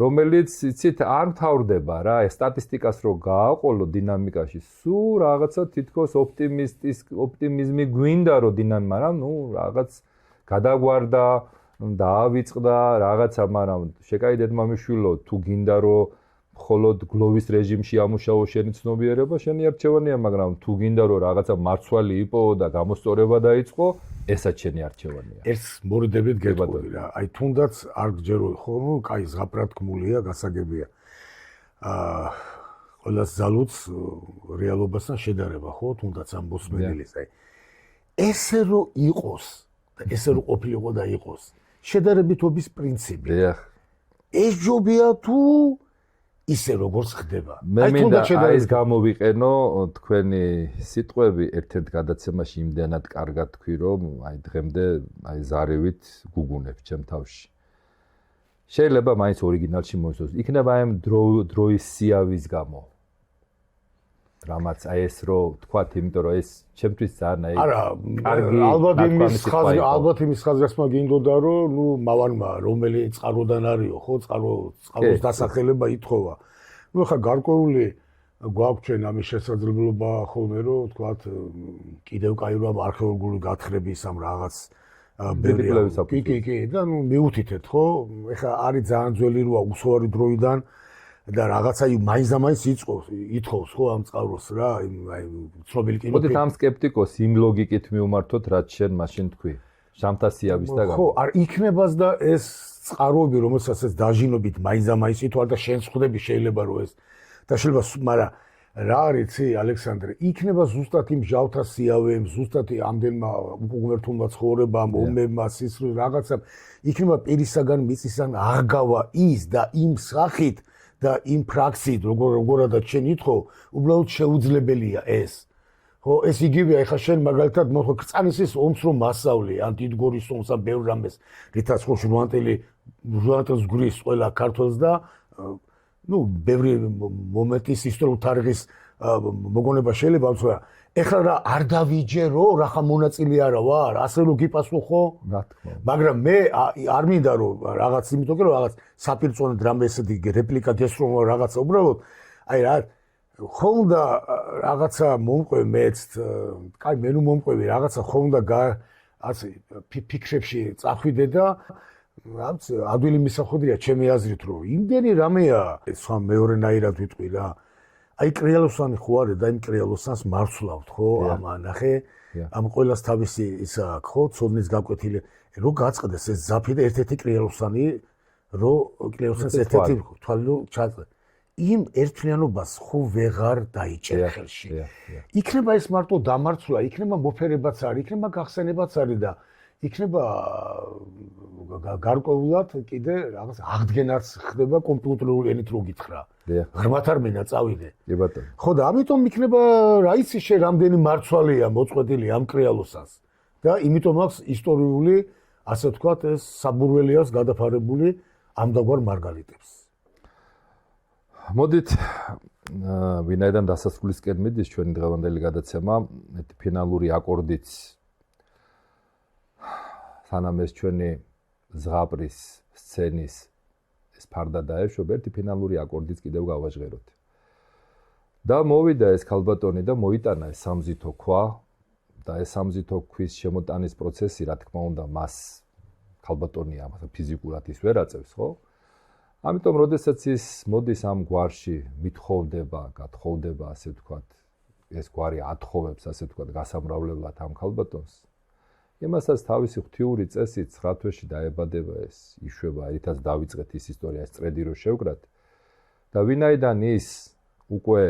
Speaker 2: რომელიც იცით არ მთავრდება რა ეს სტატისტიკას რო გააყოლო დინამიკაში სულ რაღაცა თითქოს ოპტიმიზმი გვინდა რომ დინამიკა მაგრამ ნუ რაღაც გადაგვარდა დაავიწყდა რაღაცა მაგრამ შეკაიდეთ მამიშვილო თუ გინდა რომ მხოლოდ გლოვის რეჟიმში ამუშავო შენი ცნობიერება, შენი არჩევანია, მაგრამ თუ გინდა რომ რაღაცა მარცვალი იპოვო და გამოსწორება დაიწყო, ესაც შენი არჩევანია.
Speaker 3: ეს მორიდებით გეტყვი რა. აი თუნდაც არ გჯერო ხო, ნუ კაი ზღაპრად გმულია, გასაგებია. ყველას ზალუც რეალობასთან შედარება ხო, თუნდაც ამ მოსმენელის. აი ესე რომ იყოს და ესე რომ ყოფილიყო და იყოს. შედარებითობის პრინციპი.
Speaker 2: დიახ.
Speaker 3: ეს ჯობია თუ ისე როგორც ხდება.
Speaker 2: მე მინდა ეს გამოვიყენო თქვენი სიტყვები ერთ-ერთ გადაცემაში იმდენად კარგად თქვი რომ აი დღემდე აი ზარივით გუგუნებ ჩემ თავში. შეიძლება მაინც ორიგინალში მოისურვოს. იქნება ამ დროის სიავის გამო. რამაც აი ეს რო თქვათ, იმიტომ რომ ეს ჩემთვის ძალიან აი
Speaker 3: არა, ალბათ იმის ხაზგასმა გინდოდა რომ ნუ მავანმა რომელიც წყაროდან არისო, ხო, წყაროს დასახელება ითხოვა. ნუ ხა გარკვეული გვაქვს ჩვენ ამის შესაძლებლობა ხოლმე რომ თქვათ კიდევ კაი რომ არქეოლოგიური გათხრების ამ რაღაც კი და ნუ მიუთითეთ ხო? ეხა არის ძალიან ძველი როა უსვარი დროიდან და რაღაცა მაინც ითხოვს ხო ამ წყაროს რა, აი ცნობილი კინოფილმი.
Speaker 2: მოდით ამ სკეპტიკოს იმ ლოგიკით მივმართოთ, რაც შენ მაშინ თქვი. ჟამთასიავის და
Speaker 3: ხო, არ იქნებას და ეს წყაროები, რომელსაც ეს დაჟინობით მაინც ითვალ და შენ ხვდები შეიძლება რომ ეს და შეიძლება, მაგრამ რა არის იცი ალექსანდრე, იქნება ზუსტად იმ ჟავთა სიავემ, ზუსტად ამდენმა უღმერთულმა ცხოვრებამ, ომებმა, სისხლის რაღაცამ, იქნება პირისაგან მიწისგან აღგავა ის და იმ სახით და იმ ფრაქციით, როგორადაც შენ ითხოვ, უბრალოდ შეუძლებელია ეს. ხო, ეს იგივეა, ეხლა შენ მაგალითად მოხდა კრწანისის ომს რომ მასწავლე, ან დიდგორის ომს, ან ბევრ რამეს, რითაც ხო ჟურნალისტს გვრის ყველა ქართველს და ნუ ბევრი მომენტის ისტორიულ თარიღის მოგონება შეიძლება ამცვა. ეხლა რა არ დავიჯერო, რახა მონაწილე არა ვარ, ასე რომ გიპასუხო?
Speaker 2: რა თქმა უნდა.
Speaker 3: მაგრამ მე არ მინდა რომ რაღაც იმიტომ რომ რაღაც საპირწონედ რამე ესეთი რეპლიკა გესრომა რაღაცა უბრალოდ აი რა ხონდა რაღაცა მომყვე მეც, კაი მე ნუ მომყვევი რაღაცა ხონდა ასე ფიქრებში წახვიდე და რაც ადვილი მისახვედრია ჩემი აზრით რომ იმდენი რამეა სხვა მეორენაირად ვიტყვი რა აი კრიალოსანი ხო არის და იმ კრიალოსანს მარცვლავთ ხო ამ ნახე ამ ყოველას თავისი ისა ხო ცოდნის გაკვეთილი რო გაწყდეს ეს ზაფი და ერთ-ერთი კრიალოსანი რო კრიალოსანს ერთ-ერთი თვალო ჩაწყდა იმ ერთლიანობას ხო ვეღარ დაიჭერ ხელში იქნება ეს მარტო დამარცვლა იქნება მოფერებაც არის იქნება გახსენებაც არის და იქნება გარკვეულად კიდე რაღაც აღდგენაც ხდება კომპიუტერული ენით რო გითხრა. ღრმათ არ მენა წავიდე.
Speaker 2: კი ბატონო.
Speaker 3: ხო და ამიტომ იქნება რა იცი შე რამდენი მარცვალეა მოწყვეტილი ამ კრიალოსას და იმიტომ აქვს ისტორიული ასე ვთქვათ ეს საბურველიას გადაფარებული ამდაგვარ მარგალიტებს.
Speaker 2: მოდით ვინაიდან დასასრულისკენ მიდის ჩვენი დღევანდელი გადაცემა ფინალური აკორდიც სანამ ეს ჩვენი ზღაპრის სცენის ეს ფარდა დაეშვება ერთი ფინალური აკორდიც კიდევ გავაჟღეროთ. და მოვიდა ეს ქალბატონი და მოიტანა ეს სამზითო ქვა და ეს სამზითო ქვის შემოტანის პროცესი რა თქმა უნდა მას ქალბატონია ფიზიკურად ის ვერ აწევს ხო? ამიტომ როდესაც ის მოდის ამ გვარში მithოვდება, გათხოვდება ასე ვთქვათ ეს გვარი ათხოვებს ასე ვთქვათ გასამრავლებლად ამ ქალბატონს იმასაც თავისი ღვთიური წესით 9 თვეში დაებადება ეს იშვება ერთად დავიწყეთ ის ისტორია ეს წრედი რო შევკრათ და ვინაიდან ის უკვე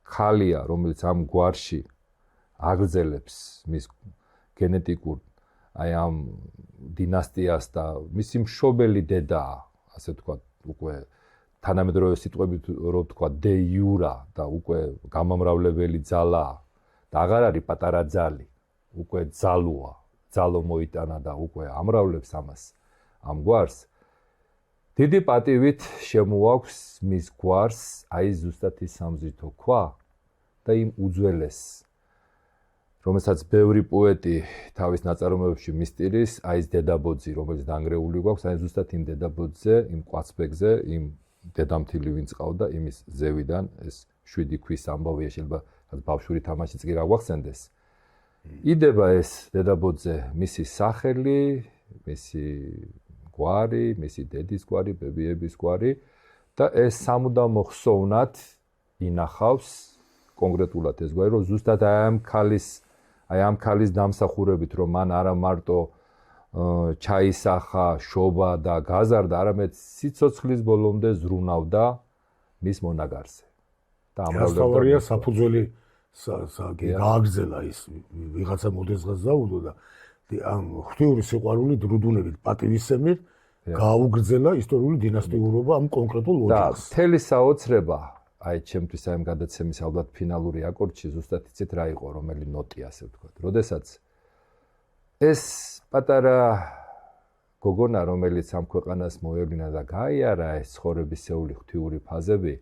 Speaker 2: ხალია რომელიც ამ გვარში აგრძელებს მის გენეტიკურ აი ამ დინასტიას და მისი მშობელი დედა ასე ვთქვათ უკვე თანამედროვე სიტყვებით რო ვთქვათ დე იურა და უკვე გამამრავლებელი ძალა და აღარ არის პატარა ძალი უკვე ძალოა ძალო მოიტანა და უკვე ამრავლებს ამას ამ გვარს დიდი პატივით შემოაქვს მის გვარს აი ზუსტად ის სამზითო ქვა და იმ უძველეს რომელსაც ბევრი პოეტი თავის ნაწარმოებებში მისტირის აი ეს დედაბოძი რომელიც დანგრეული გვაქვს აი ზუსტად იმ დედაბოძზე იმ კვაცბეგზე იმ დედამთილი ვინც ყავდა იმის ზევიდან ეს 7 ქვის ამბავია შეიძლება ბავშვური თამაშიც კი გაგვახსენდეს იდება ეს დედაბოძზე მისი სახელი, მისი გვარი, მისი დედის გვარი, ბებიების გვარი და ეს სამუდამო ხსოვნად ინახავს კონკრეტულად ეს გვარი, რომ ზუსტად აი ამ ქალის დამსახურებით, რომ მან არა მარტო ჩაისახა, შობა და გაზარდა, არამედ სიცოცხლის ბოლომდე ზრუნავდა მის მონაგარზე. და
Speaker 3: ამრავლებდა საფუძველი გააგრძელა ის ვიღაცა მოდესღაც დაუდო და ამ ღვთიური სიყვარული დრუდუნებით პატივისცემით გააუგრძელა ისტორიული დინასტიურობა ამ კონკრეტულ ოჯახს.
Speaker 2: და მთელი საოცრება აი ჩემთვის აი ამ გადაცემის ალბათ ფინალური აკორდში ზუსტად იცით რა იყო რომელი ნოტი ასე ვთქვათ. როდესაც ეს პატარა გოგონა რომელიც ამ ქვეყანას მოევლინა და გაიარა ეს ცხოვრებისეული ღვთიური ფაზები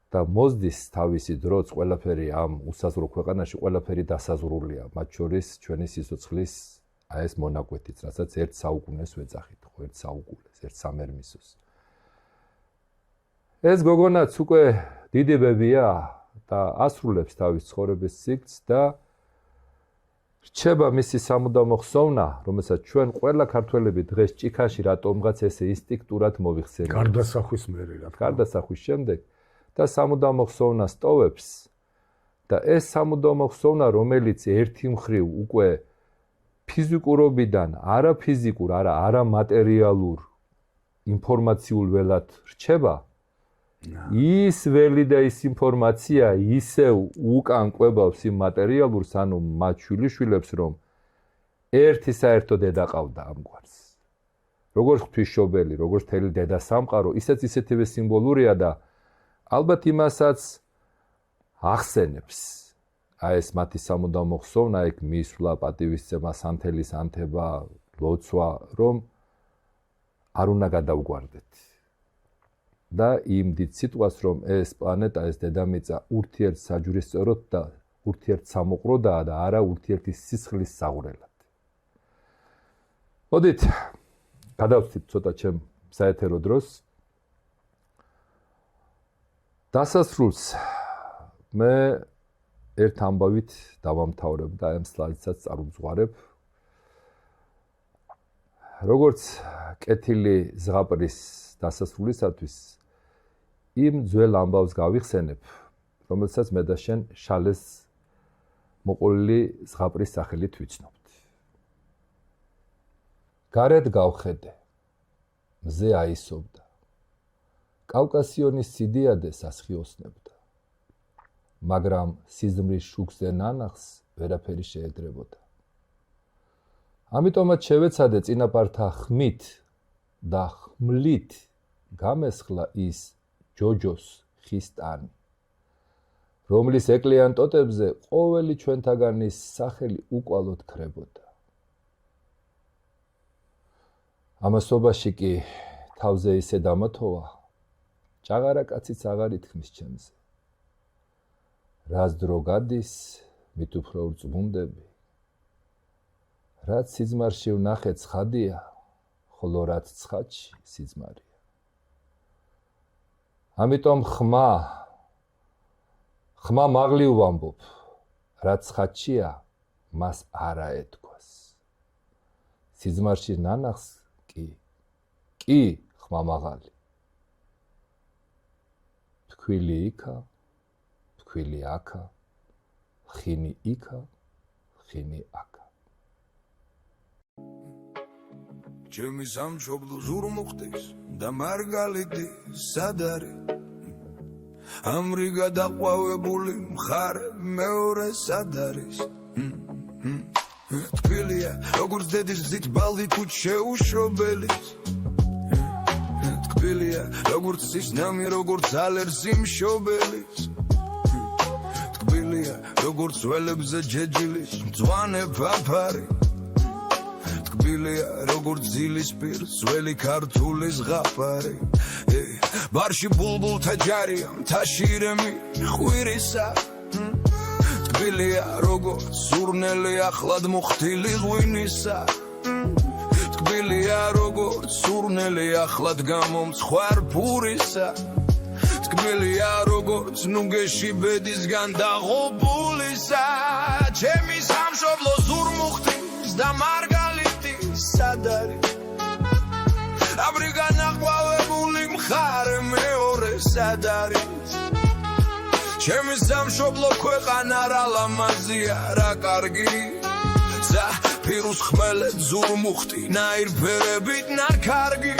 Speaker 2: და მოსდის თავისი დროც ყველაფერი ამ უსაზღვრო ქვეყანაში ყველაფერი დასაზრულია, მათ შორის ჩვენი სიცოცხლის აი ეს მონაკვეთიც, რასაც ერთ საუკუნეს ვეძახით, ხო, ერთ საუკუნეს, ერთ სამერმისოს. ეს გოგონაც უკვე დიდი ბებია და ასრულებს თავის ცხოვრების სიგრძს და რჩება მისი სამუდამო ხსოვნა, რომელსაც ჩვენ ყველა ქართველები დღეს ჭიქაში რატომღაც ესე ინსტინქტურად მოვიხსენებთ.
Speaker 3: გარდასახვის მერე რა თქმა უნდა.
Speaker 2: გარდასახვის შემდეგ და სამუდამო ხსოვნა სტოვებს და ეს სამუდამო ხსოვნა, რომელიც ერთი მხრივ უკვე ფიზიკურობიდან არაფიზიკურ, არა მატერიალურ ინფორმაციულ ველად რჩება, ის ველი და ის ინფორმაცია ისევ უკან კვებავს იმ მატერიალურს, ანუ მათ შვილიშვილებს, რომ ერთი საერთო დედა ყავდა ამგვარს. როგორც ღვთისმშობელი, როგორც მთელი დედა სამყარო, ისიც ისეთივე სიმბოლურია და ალბათ იმასაც ახსენებს. აი ეს მათი სამუდამო ხსოვნა, ეგ მისვლა, პატივისცემა, სანთელის ანთება, ლოცვა, რომ არ უნდა გადავგვარდეთ. და იმ დიდ სიტყვას, რომ ეს პლანეტა, ეს დედამიწა ურთიერთ საჯვრისწეროდ და ურთიერთ სამოყროდაა და არა ურთიერთი სისხლის საყრელად. მოდით, გადავწით ცოტა ჩემ საეთერო დროს. დასასრულს მე ერთ ამბავით დავამთავრებ და ამ სლაიდსაც წარუმძღვარებ. როგორც კეთილი ზღაპრის დასასრულისათვის იმ ძველ ამბავს გავიხსენებ, რომელსაც მე და შენ შალეს მოყოლილი ზღაპრის სახელით ვიცნობთ. გარეთ გავხედე, მზე აისობდა. კავკასიონის სიდიადე სასხიოსნებდა. მაგრამ სიზმრის შუქზე ნანახს ვერაფერი შეედრებოდა. ამიტომაც შევეცადე წინაპართა ხმით და ხმლით გამესხლა ის ჯოჯოს ხისტანი, რომლის ეკლიან ტოტებზე ყოველი ჩვენთაგანის სახელი უკვალოდ ქრებოდა. ამასობაში კი თავზე ისე დამათოვა, ჭაღარა კაციც აღარ ითქმის ჩემზე. რაც დრო გადის, მით უფრო ვრწმუნდები. რაც სიძმარში ვნახე ცხადია, ხოლო რაც ცხადში სიძმარია. ამიტომ ხმა მაღლივ ვამბობ, რაც ცხადშია, მას არა ეთქვას. სიძმარში ნანახს კი ხმა მაღალი. თქვილი იქა, თქვილი აქა, ხინი იქა, ხინი აქა.
Speaker 1: ჩემი სამშობლო ზურმუხტის და მარგალიტი სად არის? ამრიგა დაყვავებული მხარე მეორე სად არის? თბილია როგორც დედის გზით ბალდი თუ შეუშობელის. თბილია როგორც სისნამი, როგორც ალერსი მშობელის. თბილია როგორც ველებზე ჯეჯილის მწვანე ფაფარი. თბილია როგორც ძილის პირს ძველი ქართული ზღაპარი. ბარში ბულბულთა ჯარია, მთაში ირემი ხვირისა. თბილია როგორც სურნელი ახლად მოხთილი ღვინისა. თბილია როგორც სურნელი ახლად გამომცხვარ ფურისა. თბილია როგორც ნუგეში ბედისგან დაღობულისა. ჩემი სამშობლო ზურმუხტის და მარგალიტის სად არის? ამრიგა ნაყვავებული მხარე მეორე სად არის? ჩემი სამშობლო ქვეყანა რა ლამაზია, რა კარგი. ზაფირუს ხმელეთ ზურმუხტი, ნაირფერებით ნარქარგი.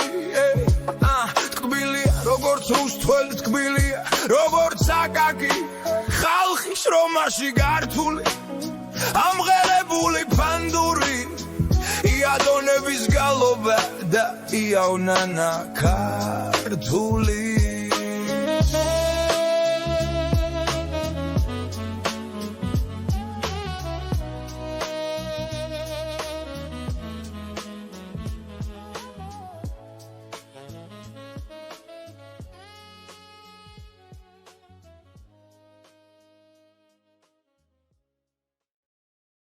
Speaker 1: თკბილია როგორც რუსთველი, თკბილია როგორც აკაკი. ხალხი შრომაში გართული, ამღერებული ფანდური. იადონების გალობა და იავნანა ქართული.